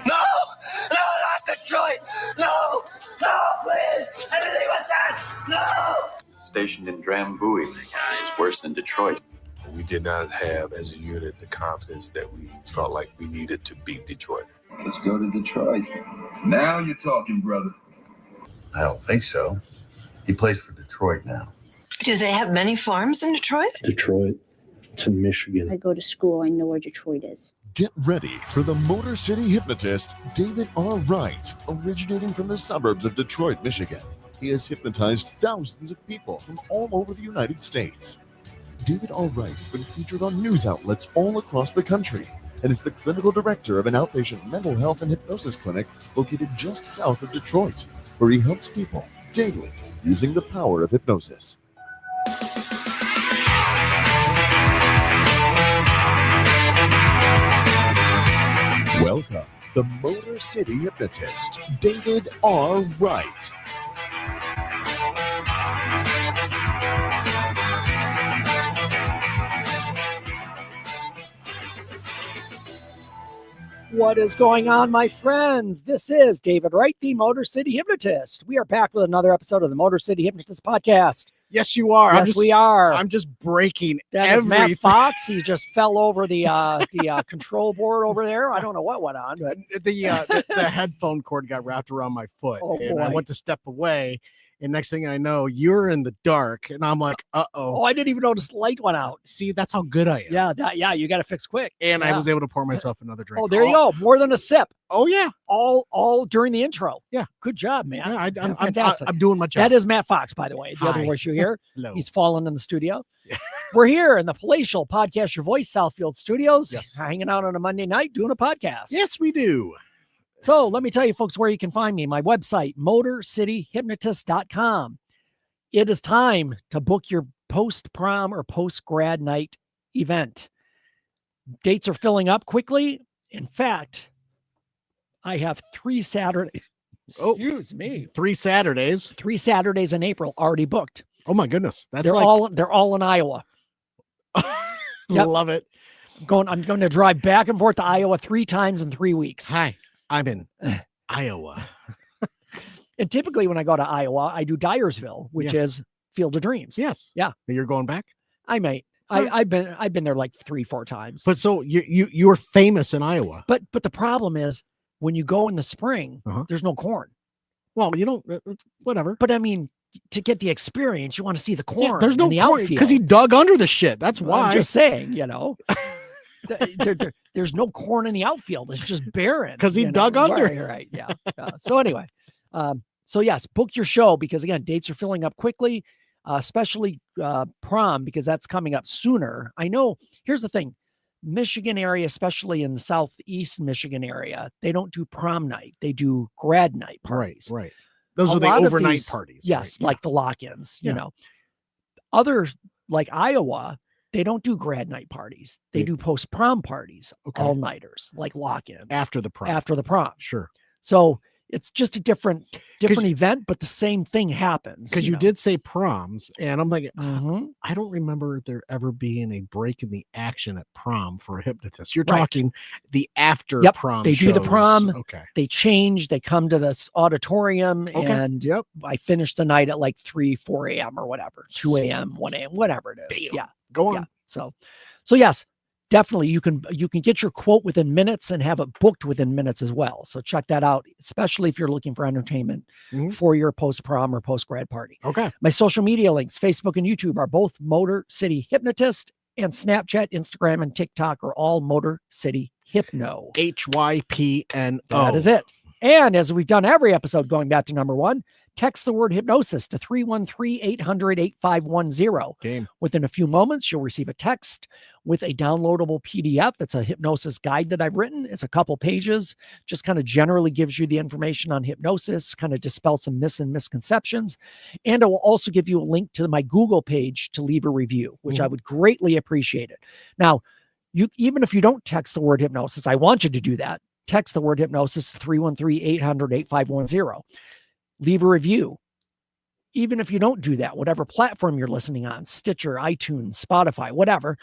No! No, not Detroit! No! No, please! Anything but that! No! Stationed in Drambuie is worse than Detroit. We did not have, as a unit, the confidence that we felt like we needed to beat Detroit. Let's go to Detroit. Now you're talking, brother. I don't think so. He plays for Detroit now. Do they have many farms in Detroit? Detroit. It's in Michigan. I go to school. I know where Detroit is. Get ready for the Motor City hypnotist, David R. Wright, originating from the suburbs of Detroit, Michigan. He has hypnotized thousands of people from all over the United States. David R. Wright has been featured on news outlets all across the country and is the clinical director of an outpatient mental health and hypnosis clinic located just south of Detroit, where he helps people daily using the power of hypnosis. Welcome, the Motor City hypnotist, David R. Wright. What is going on, my friends? This is David Wright, the Motor City Hypnotist. We are back with another episode of the Motor City Hypnotist podcast. Yes, you are. Yes, we are. I'm just breaking That is Matt everything. Fox. He just fell over the control board over there. I don't know what went on, but The headphone cord got wrapped around my foot, Oh, and I boy. went to step away, and next thing I know, you're in the dark, and I'm like, oh, I didn't even notice the light went out. See, that's how good I am. Yeah, you got to fix quick. And I Yeah. was able to pour myself another drink. Oh, there you go. More than a sip. Oh yeah, All during the intro. Yeah. Good job, man. yeah. I'm Fantastic. I'm doing my job. That is Matt Fox, by the way. The other Hi. voice you hear. Hello. He's fallen in the studio. We're here in the palatial Podcast Your Voice Southfield Studios, Yes. hanging out on a Monday night doing a podcast. Yes, we do. So let me tell you, folks, where you can find me. My website, motorcityhypnotist.com. It is time to book your post-prom or post-grad night event. Dates are filling up quickly. In fact, I have 3 Saturdays. Oh. Excuse me. 3 Saturdays. 3 Saturdays in April already booked. Oh my goodness, that's They're all in Iowa. Yep. Love it. I'm going to drive back and forth to Iowa 3 times in 3 weeks. Hi, I'm in Iowa. And typically when I go to Iowa, I do Dyersville, which is Field of Dreams. Yes. Yeah. You're going back? I might. Huh. I've been there like 3-4 times. But so you're famous in Iowa. But the problem is when you go in the spring, there's no corn. Well, you don't whatever. But I mean, to get the experience, you want to see the corn. There's no in the corn outfield. because he dug under the shit. That's Well, why. I'm just saying, there's no corn in the outfield. It's just barren. 'Cause he dug under it. Right. Yeah. So anyway, so yes, book your show because again, dates are filling up quickly, especially prom because that's coming up sooner. I know. Here's the thing. Michigan area, especially in the southeast Michigan area, they don't do prom night. They do grad night parties. Right. Those A are the lot of overnight these- parties. Yes, right? like the lock-ins, Yeah. Other like Iowa, they don't do grad night parties. They They- do post-prom parties, Okay. all-nighters, like lock-ins. After the prom. After the prom. Sure. So it's just a different event, but the same thing happens. Because you did say proms, and I'm like, Mhm. I don't remember there ever being a break in the action at prom for a hypnotist. You're Right. talking the after Yep, prom. they do the shows. prom. Okay. They change. They come to this auditorium, Okay. and Yep. I finish the night at like 3, 4 a.m. or whatever, 2 a.m., 1 a.m., whatever it is. Damn. Yeah. Go on. Yeah. So yes, definitely you can get your quote within minutes and have it booked within minutes as well. So check that out, especially if you're looking for entertainment Mhm. for your post-prom or post-grad party. Okay. My social media links, Facebook and YouTube, are both Motor City Hypnotist, and Snapchat, Instagram, and TikTok are all Motor City Hypno. HYPNO. That is it. And as we've done every episode going back to number 1, text the word hypnosis to 313-800-8510. Game. Within a few moments, you'll receive a text with a downloadable PDF. That's a hypnosis guide that I've written. It's a couple pages, just kind of generally gives you the information on hypnosis, kind of dispel some myths and misconceptions. And it will also give you a link to my Google page to leave a review, which I would greatly appreciate it. Now, even if you don't text the word hypnosis, I want you to do that. Text the word hypnosis to 313-800-8510. Leave a review. Even if you don't do that, whatever platform you're listening on, Stitcher, iTunes, Spotify, whatever,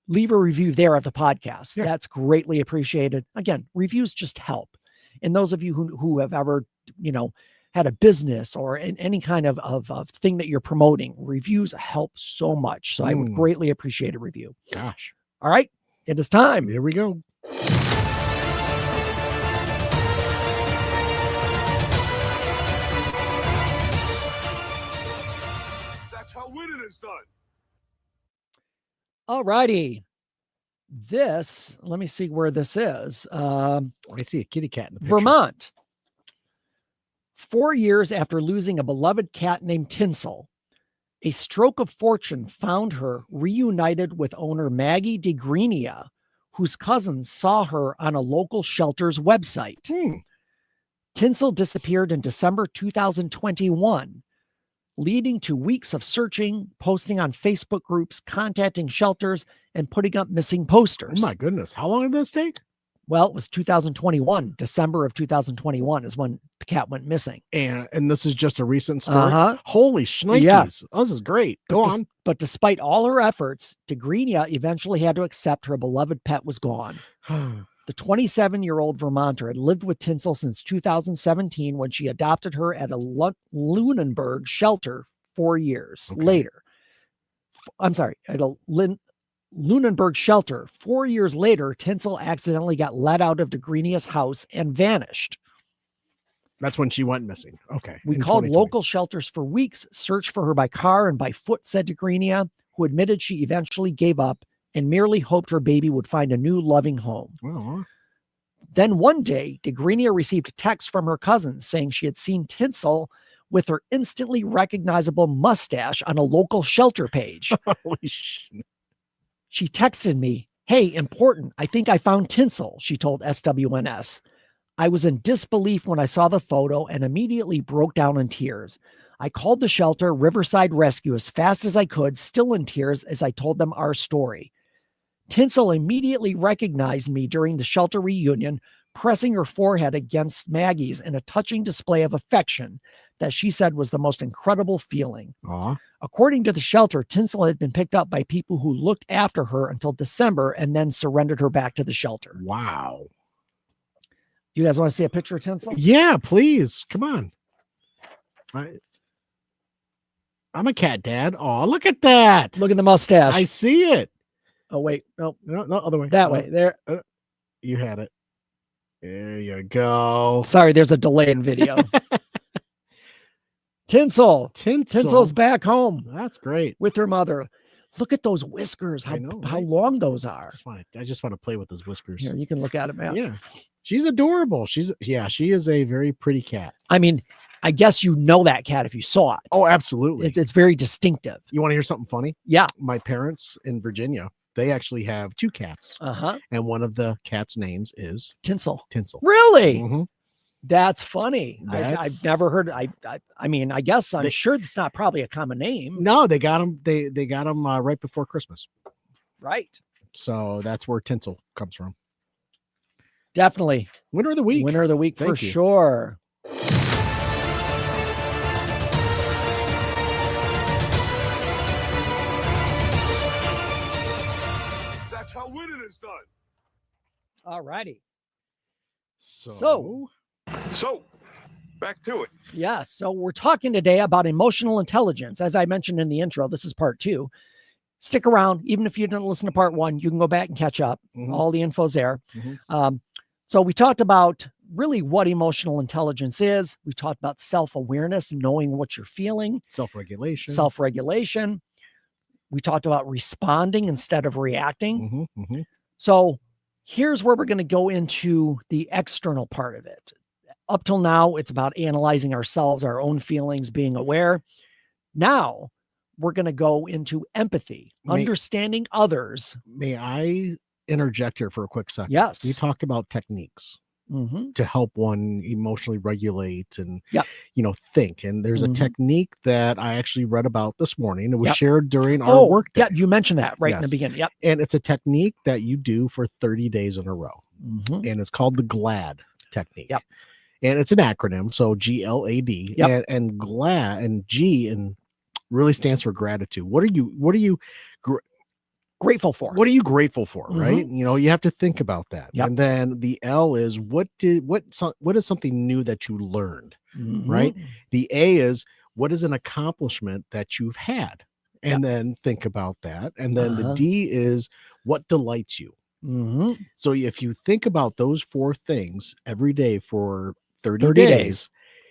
leave a review there at the podcast. Yeah. That's greatly appreciated. Again, reviews just help. And those of you who have ever, had a business or any kind of thing that you're promoting, reviews help so much. So I would greatly appreciate a review. Gosh. All right. It is time. Here we go. That's how winning is done. All righty. Let me see where this is. I see a kitty cat in the picture. Vermont. 4 years after losing a beloved cat named Tinsel, a stroke of fortune found her reunited with owner Maggie DeGrenia, whose cousins saw her on a local shelter's website. Tinsel disappeared in December 2021, leading to weeks of searching, posting on Facebook groups, contacting shelters, and putting up missing posters. Oh my goodness. How long did this take? Well, it was 2021. December of 2021 is when the cat went missing. And this is just a recent story? Uh-huh. Holy shnikes. Yeah. Oh, this is great. Go on. But despite all her efforts, DeGrenia eventually had to accept her beloved pet was gone. The 27-year-old Vermonter had lived with Tinsel since 2017 when she adopted her at a Lunenburg shelter 4 years later. I'm sorry, at a Lunenburg shelter. 4 years later, Tinsel accidentally got let out of DeGrenia's house and vanished. That's when she went missing. Okay. We called local shelters for weeks, searched for her by car and by foot, said DeGrenia, who admitted she eventually gave up and merely hoped her baby would find a new loving home. Well, then one day, DeGrenia received a text from her cousins saying she had seen Tinsel with her instantly recognizable mustache on a local shelter page. Holy shit. She texted me, "Hey, important. I think I found Tinsel," she told SWNS. I was in disbelief when I saw the photo and immediately broke down in tears. I called the shelter, Riverside Rescue, as fast as I could, still in tears as I told them our story. Tinsel immediately recognized me during the shelter reunion, pressing her forehead against Maggie's in a touching display of affection that she said was the most incredible feeling. Aww. According to the shelter, Tinsel had been picked up by people who looked after her until December and then surrendered her back to the shelter. Wow. You guys want to see a picture of Tinsel? Yeah, please. Come on. I'm a cat dad. Oh, look at that. Look at the mustache. I see it. Oh, wait. No, other way. That way. There. You had it. There you go. Sorry, there's a delay in video. Tinsel. Tinsel's back home. That's great. With her mother. Look at those whiskers. How long those are. I just want to play with those whiskers. Here, you can look at it, man. Yeah. She's adorable. She is a very pretty cat. I mean, I guess you know that cat if you saw it. Oh, absolutely. It's very distinctive. You want to hear something funny? Yeah. My parents in Virginia, they actually have 2 cats. Uh-huh. And one of the cats' names is Tinsel. Really? Mm-hmm. That's funny. I've never heard. I mean, I guess I'm sure it's not probably a common name. No, they got them. They got them right before Christmas. Right. So that's where Tinsel comes from. Definitely. Winner of the week. Winner of the week for sure. That's how winning is done. All righty. So, back to it. Yeah. So we're talking today about emotional intelligence. As I mentioned in the intro, this is part 2. Stick around. Even if you didn't listen to part 1, you can go back and catch up. Mm-hmm. All the info's there. Mm-hmm. So we talked about really what emotional intelligence is. We talked about self-awareness, knowing what you're feeling. Self-regulation. We talked about responding instead of reacting. Mm-hmm. Mm-hmm. So here's where we're going to go into the external part of it. Up till now, it's about analyzing ourselves, our own feelings, being aware. Now we're going to go into empathy, understanding others. May I interject here for a quick second? Yes. You talked about techniques to help one emotionally regulate and, think. And there's a technique that I actually read about this morning. It was shared during our work day. Yeah, you mentioned that right in the beginning. Yep. And it's a technique that you do for 30 days in a row. and it's called the GLAD technique. Yep. And it's an acronym, so GLAD. Yep. And GLAD and G and really stands for gratitude. What are you grateful for? What are you grateful for? Right? You know, you have to think about that. Yep. And then the L is what is something new that you learned, right? The A is what is an accomplishment that you've had, and then think about that. And then the D is what delights you. So if you think about those 4 things every day for 30 days,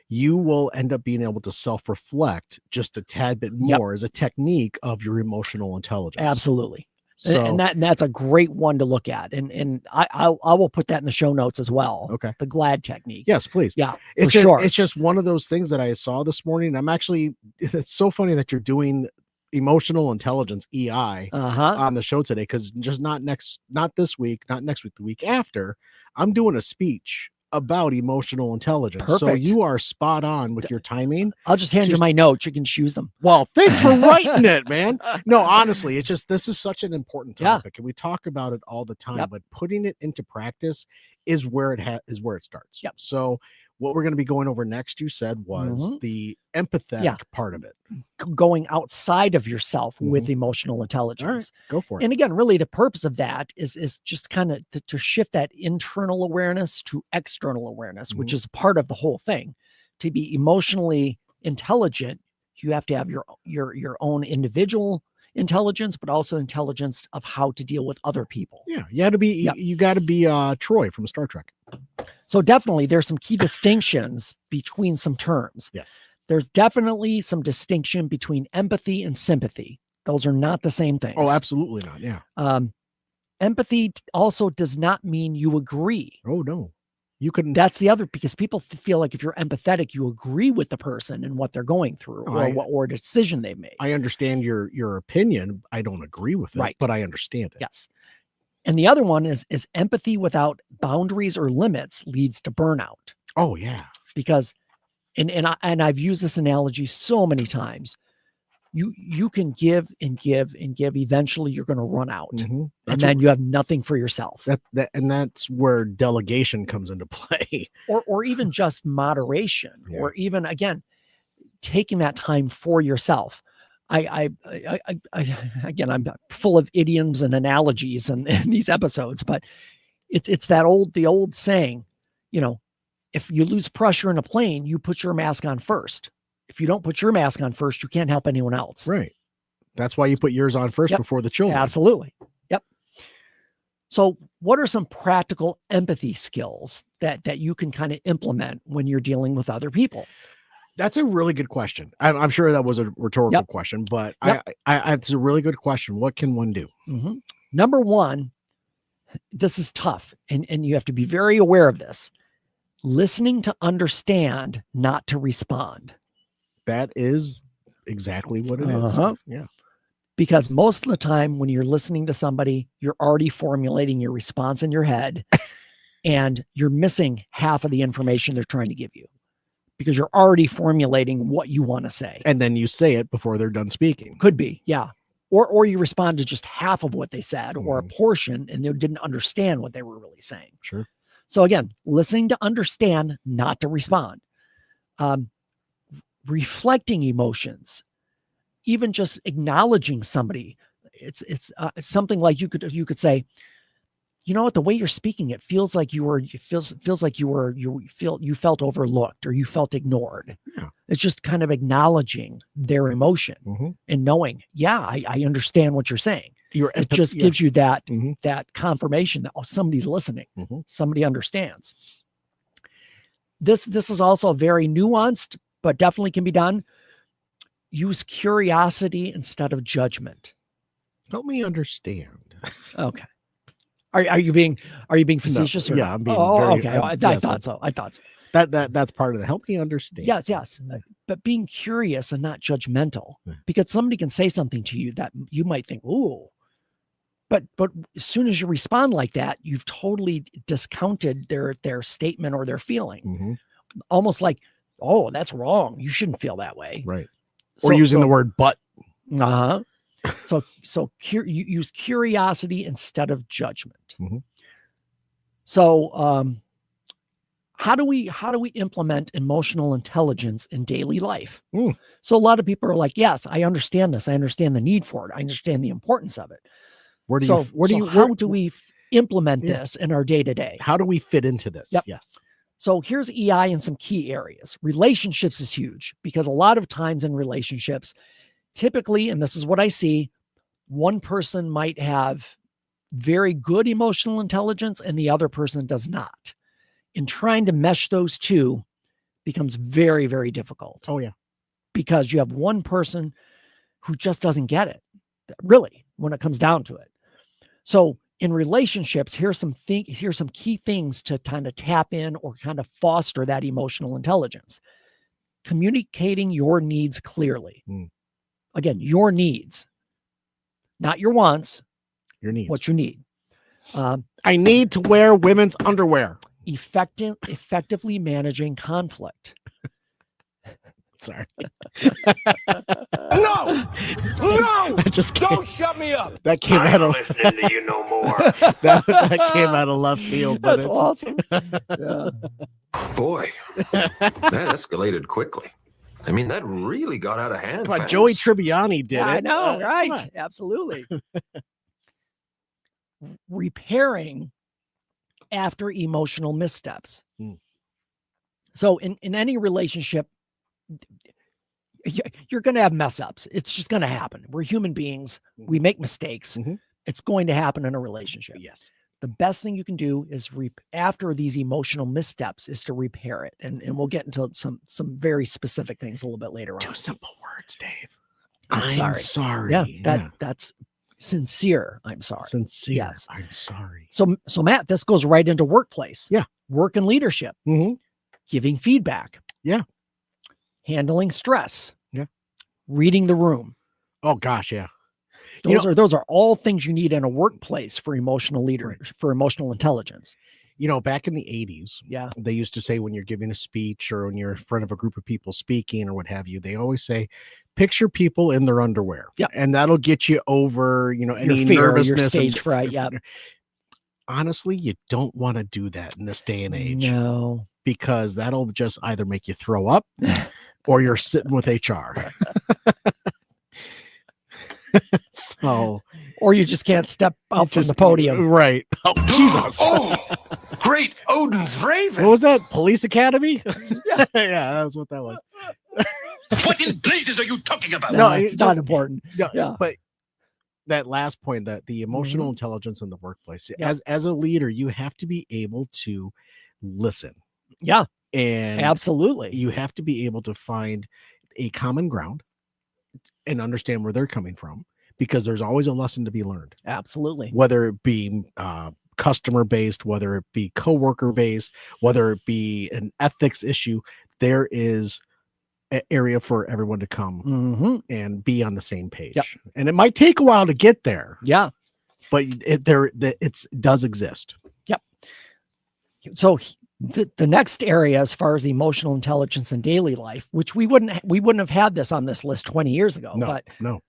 you will end up being able to self-reflect just a tad bit more as a technique of your emotional intelligence. Absolutely. So, and that's a great one to look at. And I will put that in the show notes as well. Okay. The GLAD technique. Yes, please. Yeah, it's for sure. It's just one of those things that I saw this morning. It's so funny that you're doing emotional intelligence EI on the show today, because just not this week, not next week, the week after, I'm doing a speech about emotional intelligence. Perfect. So you are spot on with your timing. I'll just hand you my notes. You can choose them. Well, thanks for writing it, man. No, honestly, it's just, this is such an important topic, and we talk about it all the time, but putting it into practice is where it starts. Yep. So what we're going to be going over next, you said, was the empathetic part of it. Going outside of yourself with emotional intelligence. All right, go for it. And again, really the purpose of that is just kind of to shift that internal awareness to external awareness, which is part of the whole thing. To be emotionally intelligent, you have to have your own individual intelligence, but also intelligence of how to deal with other people. Yeah, you got to be Troy from Star Trek. So definitely there's some key distinctions between some terms. Yes. There's definitely some distinction between empathy and sympathy. Those are not the same things. Oh, absolutely not. Yeah. Empathy also does not mean you agree. Oh, no. You couldn't. That's the other, because people feel like if you're empathetic, you agree with the person and what they're going through, or decision they made. I understand your opinion. I don't agree with it, but I understand it. Yes. And the other one is empathy without boundaries or limits leads to burnout. Oh, yeah. Because, and I've used this analogy so many times. You can give and give and give. Eventually, you're going to run out, and then you have nothing for yourself. And that's where delegation comes into play, or even just moderation, or even again taking that time for yourself. Again, I'm full of idioms and analogies in these episodes, but it's the old saying, you know, if you lose pressure in a plane, you put your mask on first. If you don't put your mask on first, you can't help anyone else. Right. That's why you put yours on first before the children. Absolutely. Yep. So what are some practical empathy skills that you can kind of implement when you're dealing with other people? That's a really good question. I'm sure that was a rhetorical question, but it's a really good question. What can one do? Number one, this is tough, and you have to be very aware of this. Listening to understand, not to respond. That is exactly what it is. Yeah. Because most of the time when you're listening to somebody, you're already formulating your response in your head, and you're missing half of the information they're trying to give you, because you're already formulating what you want to say. And then you say it before they're done speaking. Could be, yeah. Or you respond to just half of what they said, or a portion, and they didn't understand what they were really saying. Sure. So again, listening to understand, not to respond. Reflecting emotions, even just acknowledging somebody. It's something like you could say, you know what, the way you're speaking, it feels like you felt overlooked, or you felt ignored. Yeah. It's just kind of acknowledging their emotion and knowing, I understand what you're saying. It just gives you that confirmation that somebody's listening, somebody understands. This is also very nuanced, but definitely can be done. Use curiosity instead of judgment. Help me understand. Okay. Are you being facetious? No, yeah, I'm being okay. I thought so. That's part of it. Help me understand. Yes. But being curious and not judgmental, because somebody can say something to you that you might think, ooh, but as soon as you respond like that, you've totally discounted their statement or their feeling. Almost like, oh, that's wrong. You shouldn't feel that way. Right. Or using the word but. So you use curiosity instead of judgment. So, how do we implement emotional intelligence in daily life? So a lot of people are like, yes, I understand this. I understand the need for it. I understand the importance of it. How do we implement this in our day to day? How do we fit into this? Yep. Yes. So here's EI in some key areas. Relationships is huge because a lot of times in relationships, typically, and this is what I see, one person might have very good emotional intelligence and the other person does not. And trying to mesh those two becomes very, very difficult. Oh, yeah. Because you have one person who just doesn't get it, really, when it comes down to it. So in relationships, here's some key things to kind of tap in or kind of foster that emotional intelligence. Communicating your needs clearly. Again, your needs, not your wants. Your needs. What you need. I need to wear women's underwear. Effectively managing conflict. Sorry. No! Don't shut me up! That came out of listening to you no more. that came out of left field. But That's awesome. Yeah. Boy, that escalated quickly. I mean, that really got out of hand. Come on, fast. Joey Tribbiani did it. I know, Come right? on. Absolutely. Repairing after emotional missteps. So in any relationship, you're going to have mess ups. It's just going to happen. We're human beings. We make mistakes. It's going to happen in a relationship. Yes. The best thing you can do is after these emotional missteps is to repair it. And we'll get into some very specific things a little bit later on. 2 simple words, Dave. I'm sorry. Yeah, that's sincere. I'm sorry. Sincere. Yes. I'm sorry. So Matt, this goes right into workplace. Yeah. Work and leadership. Giving feedback. Yeah. Handling stress. Yeah. Reading the room. Oh gosh, yeah. Those are all things you need in a workplace for emotional for emotional intelligence. Back in the 80s, they used to say when you're giving a speech or when you're in front of a group of people speaking or what have you, they always say, picture people in their underwear. Yeah. And that'll get you over, any fear, nervousness. your stage fright. Yeah. Honestly, you don't want to do that in this day and age. No. Because that'll just either make you throw up or you're sitting with HR. Or you just can't step out from the podium. Right. Oh, Jesus. Oh, great Odin's Raven. What was that? Police Academy? Yeah, that was what that was. What in blazes are you talking about? No, it's not important. Yeah. But that last point, that the emotional intelligence in the workplace, as a leader, you have to be able to listen. Yeah. And absolutely. You have to be able to find a common ground and understand where they're coming from, because there's always a lesson to be learned. Absolutely. Whether it be customer based, whether it be coworker based, whether it be an ethics issue, there is an area for everyone to come and be on the same page. Yep. And it might take a while to get there. Yeah. But it does exist. Yep. So the next area, as far as emotional intelligence in daily life, which we wouldn't have had this on this list 20 years ago, but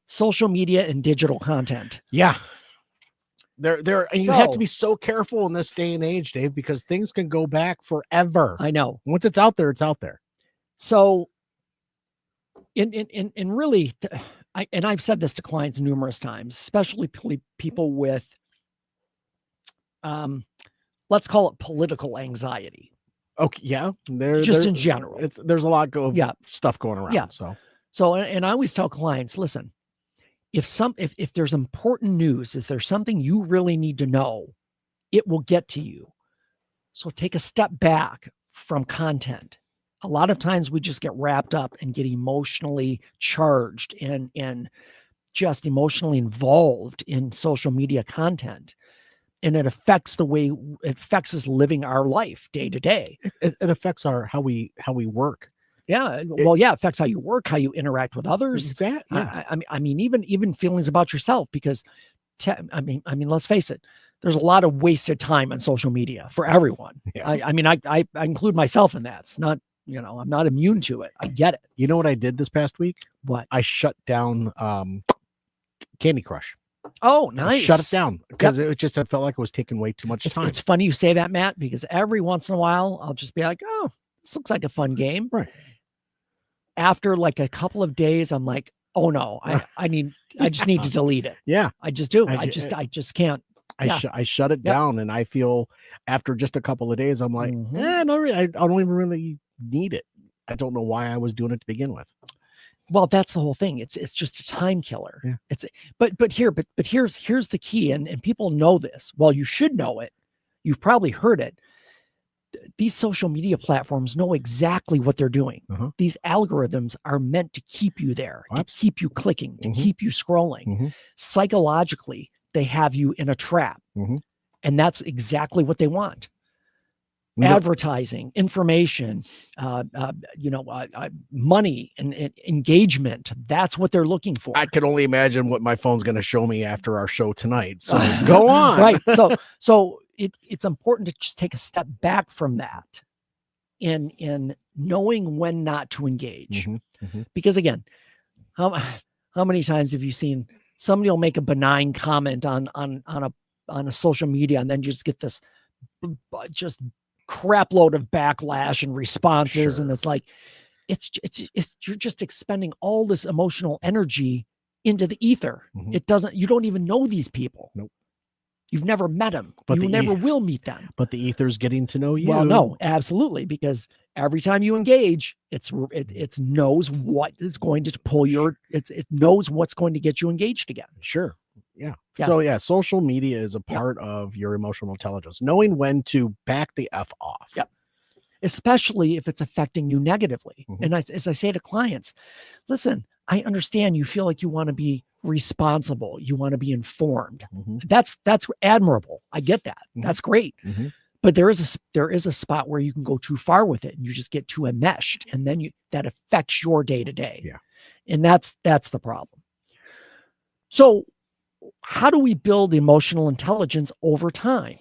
social media and digital content. Yeah. And you have to be so careful in this day and age, Dave, because things can go back forever. I know. Once it's out there, it's out there. So in really, I've said this to clients numerous times, especially people with, let's call it political anxiety. Okay. Yeah. In general. There's a lot of stuff going around. Yeah. So, and I always tell clients, listen, if there's important news, if there's something you really need to know, it will get to you. So take a step back from content. A lot of times we just get wrapped up and get emotionally charged and just emotionally involved in social media content. And it affects us living our life day to day. It affects how we work. Yeah. Well, it affects how you work, how you interact with others. Exactly. Yeah. I mean, even feelings about yourself, because let's face it, there's a lot of wasted time on social media for everyone. Yeah. I include myself in that. It's not, I'm not immune to it. I get it. You know what I did this past week? What? I shut down Candy Crush. Oh, I nice. shut it down because it just I felt like it was taking way too much time. It's funny you say that, Matt, because every once in a while I'll just be like, oh, this looks like a fun game. Right. After like a couple of days, I'm like, oh no, I just need to delete it. Yeah. I just do. I I just can't. I shut it down, and I feel after just a couple of days, I'm like, Mhm. no, I don't even really need it. I don't know why I was doing it to begin with. Well, that's the whole thing. It's just a time killer. Yeah. But here's the key, and people know this. Well, you should know it. You've probably heard it. These social media platforms know exactly what they're doing. Uh-huh. These algorithms are meant to keep you there, to keep you clicking, to keep you scrolling. Psychologically, they have you in a trap. And that's exactly what they want. Advertising, information, money and engagement. That's what they're looking for. I can only imagine what my phone's going to show me after our show tonight. So go on. Right. So it's important to just take a step back from that in knowing when not to engage. Because again, how many times have you seen somebody will make a benign comment on a social media, and then you just get this just crap load of backlash and responses. And it's like, it's you're just expending all this emotional energy into the ether. You don't even know these people. Nope. You've never met them, but you never will meet them. But the ether's getting to know you. Well, no, absolutely. Because every time you engage, it knows what is going to pull it knows what's going to get you engaged again. Sure. Yeah. So social media is a part of your emotional intelligence, knowing when to back the F off. Yep. Especially if it's affecting you negatively. And as I say to clients, listen, I understand you feel like you want to be responsible. You want to be informed. That's admirable. I get that. That's great. But there is a spot where you can go too far with it and you just get too enmeshed, and then that affects your day to day. Yeah. And that's the problem. So how do we build emotional intelligence over time?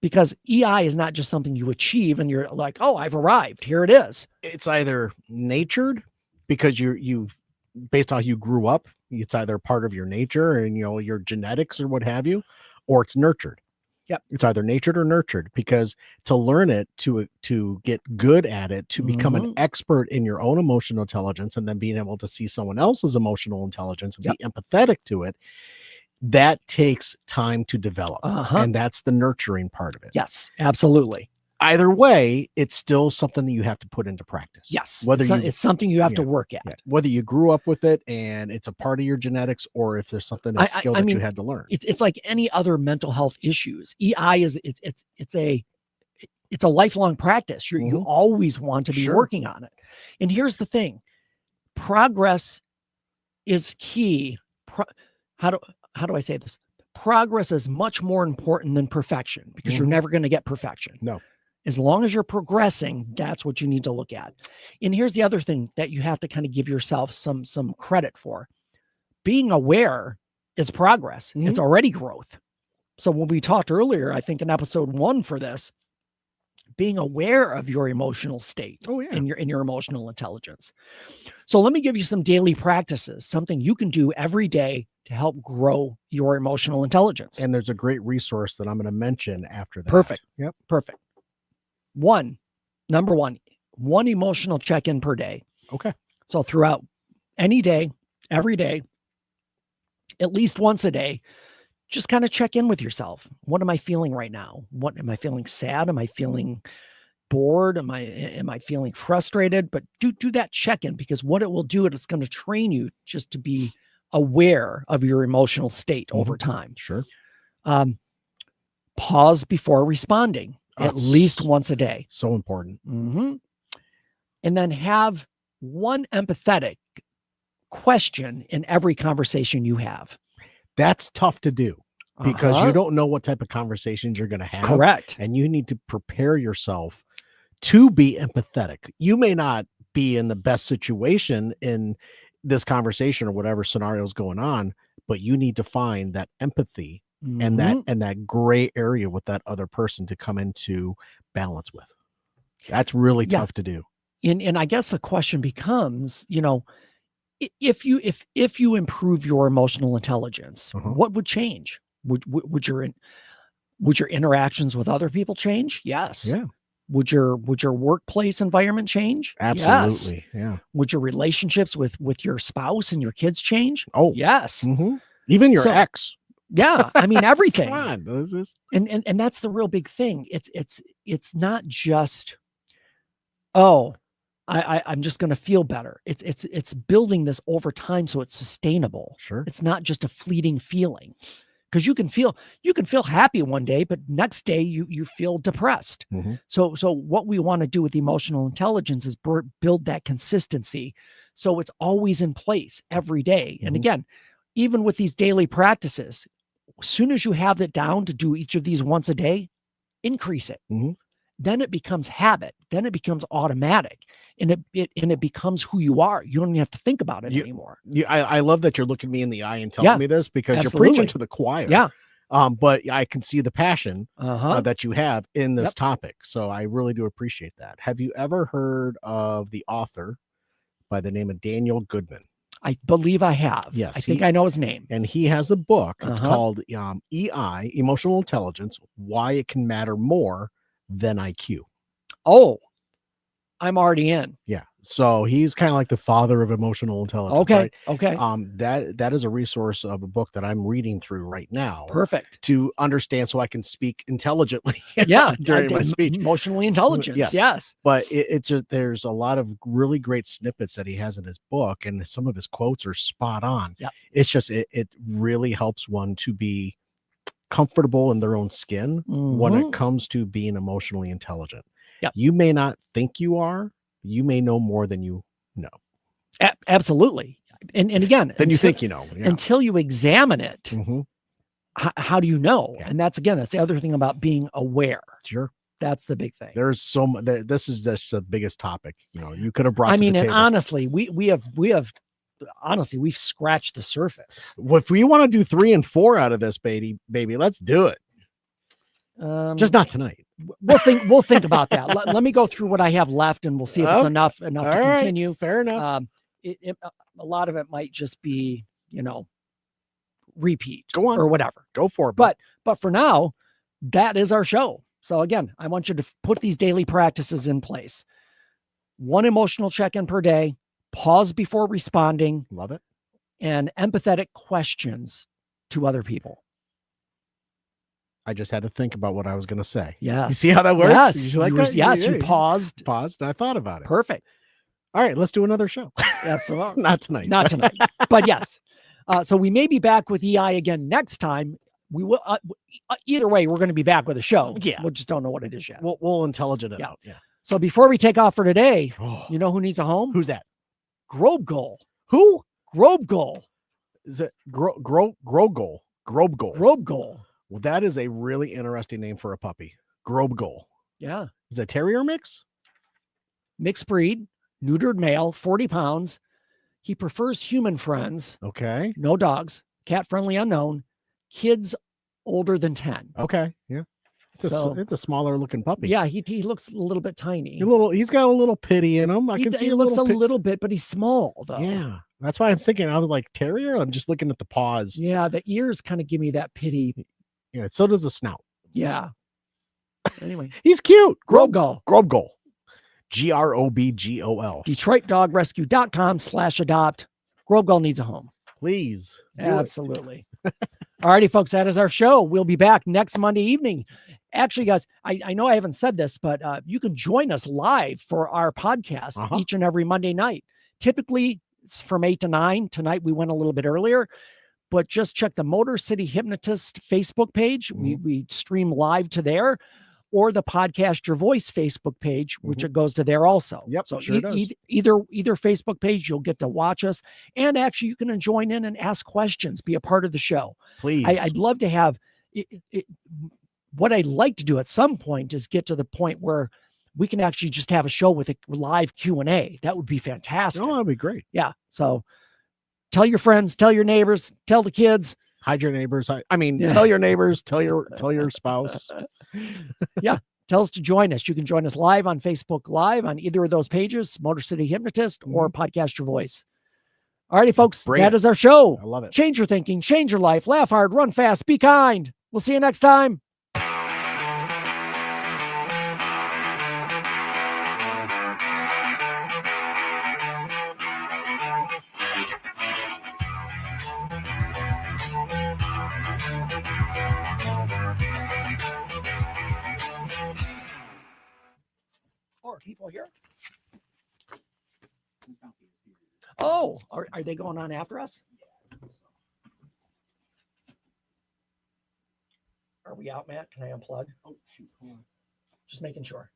Because EI is not just something you achieve and you're like, oh, I've arrived. Here it is. It's either natured because you based on how you grew up, it's either part of your nature and your genetics or what have you, or it's nurtured. Yep. It's either natured or nurtured, because to learn it, to get good at it, to become an expert in your own emotional intelligence, and then being able to see someone else's emotional intelligence and be empathetic to it, that takes time to develop. And that's the nurturing part of it. Yes, absolutely. Either way, it's still something that you have to put into practice. Yes. Whether it's something you have to work at. Whether you grew up with it and it's a part of your genetics, or if there's something, a skill that you had to learn. It's like any other mental health issues. EI is it's a lifelong practice. You always want to be working on it. And here's the thing. Progress is key. How do I say this? Progress is much more important than perfection, because you're never going to get perfection. No. As long as you're progressing, that's what you need to look at. And here's the other thing that you have to kind of give yourself some credit for. Being aware is progress. It's already growth. So when we talked earlier, I think in episode 1 for this, being aware of your emotional state and your emotional intelligence. So let me give you some daily practices, something you can do every day to help grow your emotional intelligence. And there's a great resource that I'm going to mention after that. Perfect. Yep. Perfect. Number one emotional check-in per day. Okay. So throughout any day, every day, at least once a day, just kind of check in with yourself. What am I feeling right now? What am I feeling? Sad? Am I feeling bored? Am I feeling frustrated? But do that check-in, because what it will do, it's going to train you just to be aware of your emotional state over time. Sure. Pause before responding at least once a day. So important. And then have one empathetic question in every conversation you have. That's tough to do, because you don't know what type of conversations you're going to have. Correct. And you need to prepare yourself to be empathetic. You may not be in the best situation in this conversation or whatever scenario is going on, but you need to find that empathy and that gray area with that other person to come into balance with. That's really tough to do. And I guess the question becomes, if you improve your emotional intelligence, what would change? Would your interactions with other people change? Yes. Yeah. Would your workplace environment change? Absolutely. Yes. Yeah. Would your relationships with your spouse and your kids change? Oh, yes. Even your So- ex. Yeah, I mean everything. Come on. This is- And that's the real big thing. It's not just, oh, I'm just going to feel better. It's building this over time so it's sustainable. Sure. It's not just a fleeting feeling. Because you can feel happy one day, but next day you feel depressed. So what we want to do with emotional intelligence is build that consistency, so it's always in place every day. And again, even with these daily practices, as soon as you have it down to do each of these once a day, increase it. Then it becomes habit. Then it becomes automatic, and it becomes who you are. You don't even have to think about it anymore. I love that you're looking me in the eye and telling me this, because you're preaching to the choir. Yeah. But I can see the passion that you have in this Yep. topic. So I really do appreciate that. Have you ever heard of the author by the name of Daniel Goodman? I believe I have. Yes, I think I know his name. And he has a book. It's called EI, Emotional Intelligence, Why It Can Matter More Than IQ. Oh, I'm already in. Yeah. So he's kind of like the father of emotional intelligence. Okay. Right? Okay. That is a resource of a book that I'm reading through right now. Perfect. To understand, so I can speak intelligently. Yeah. During my speech. Emotionally intelligence. Yes. But it's there's a lot of really great snippets that he has in his book, and some of his quotes are spot on. Yeah. It's just it really helps one to be comfortable in their own skin when it comes to being emotionally intelligent. Yeah. You may not think you are, you may know more than you know. Absolutely. And again, Then you think you know. Yeah. Until you examine it, how do you know? Yeah. And that's the other thing about being aware. Sure. That's the big thing. There's so much. This is just the biggest topic. You could have brought. I to mean, the and table. honestly, we have honestly, we've scratched the surface. If we want to do 3 and 4 out of this, baby, let's do it. Just not tonight. We'll think about that. Let me go through what I have left, and we'll see if it's enough to right, continue. Fair enough. A lot of it might just be, repeat. Go on. Or whatever. Go for it. But for now, that is our show. So again, I want you to put these daily practices in place. 1 emotional check-in per day, pause before responding. Love it. And empathetic questions to other people. I just had to think about what I was going to say. Yes. You see how that works? Yes. You like that? Yes. You Yeah, paused. and I thought about it. Perfect. All right, let's do another show. Absolutely. Not tonight. Not tonight. But yes. So we may be back with EI again next time. We will. Either way, we're going to be back with a show. Yeah. We just don't know what it is yet. We'll intelligent it out. Yeah. So before we take off for today, you know who needs a home? Who's that? Grobe Goal. Who? Grobe Goal. Is it Grobe Goal? Grobe Goal. Grobe Goal. Well, that is a really interesting name for a puppy. Grobe Goal. Yeah. Is it a terrier mix? Mixed breed, neutered male, 40 pounds. He prefers human friends. Okay. No dogs. Cat friendly unknown. Kids older than 10. Okay. Yeah. It's a smaller looking puppy. Yeah, he looks a little bit tiny. He's got a little pity in him. I can see he looks a little bit, but he's small though. Yeah. That's why I'm thinking I was like terrier. I'm just looking at the paws. Yeah, the ears kind of give me that pity. Yeah, so does the snout. Yeah. Anyway. He's cute. Grobe Goal. Grobe Goal. GROBGOL. DetroitDogRescue.com/adopt. Grobe Goal needs a home. Please. Absolutely. All righty, folks. That is our show. We'll be back next Monday evening. Actually, guys, I know I haven't said this, but you can join us live for our podcast each and every Monday night. Typically, it's from 8 to 9. Tonight, we went a little bit earlier, but just check the Motor City Hypnotist Facebook page. We stream live to there, or the Podcast Your Voice Facebook page, which it goes to there also. Yep. So Sure does. either Facebook page, you'll get to watch us, and actually you can join in and ask questions, be a part of the show. Please. I'd love to have what I'd like to do at some point is get to the point where we can actually just have a show with a live Q&A. That would be fantastic. Oh, that'd be great. Yeah. So tell your friends, tell your neighbors, tell the kids. Hide your neighbors. Tell your neighbors, tell your spouse. Yeah. Tell us to join us. You can join us live on Facebook Live on either of those pages, Motor City Hypnotist or Podcast Your Voice. All righty, folks. Bring That it. is our show. I love it. Change your thinking, change your life, laugh hard, run fast, be kind. We'll see you next time. Are people here? Oh, are they going on after us? Are we out, Matt? Can I unplug? Oh, shoot. Hold on. Just making sure.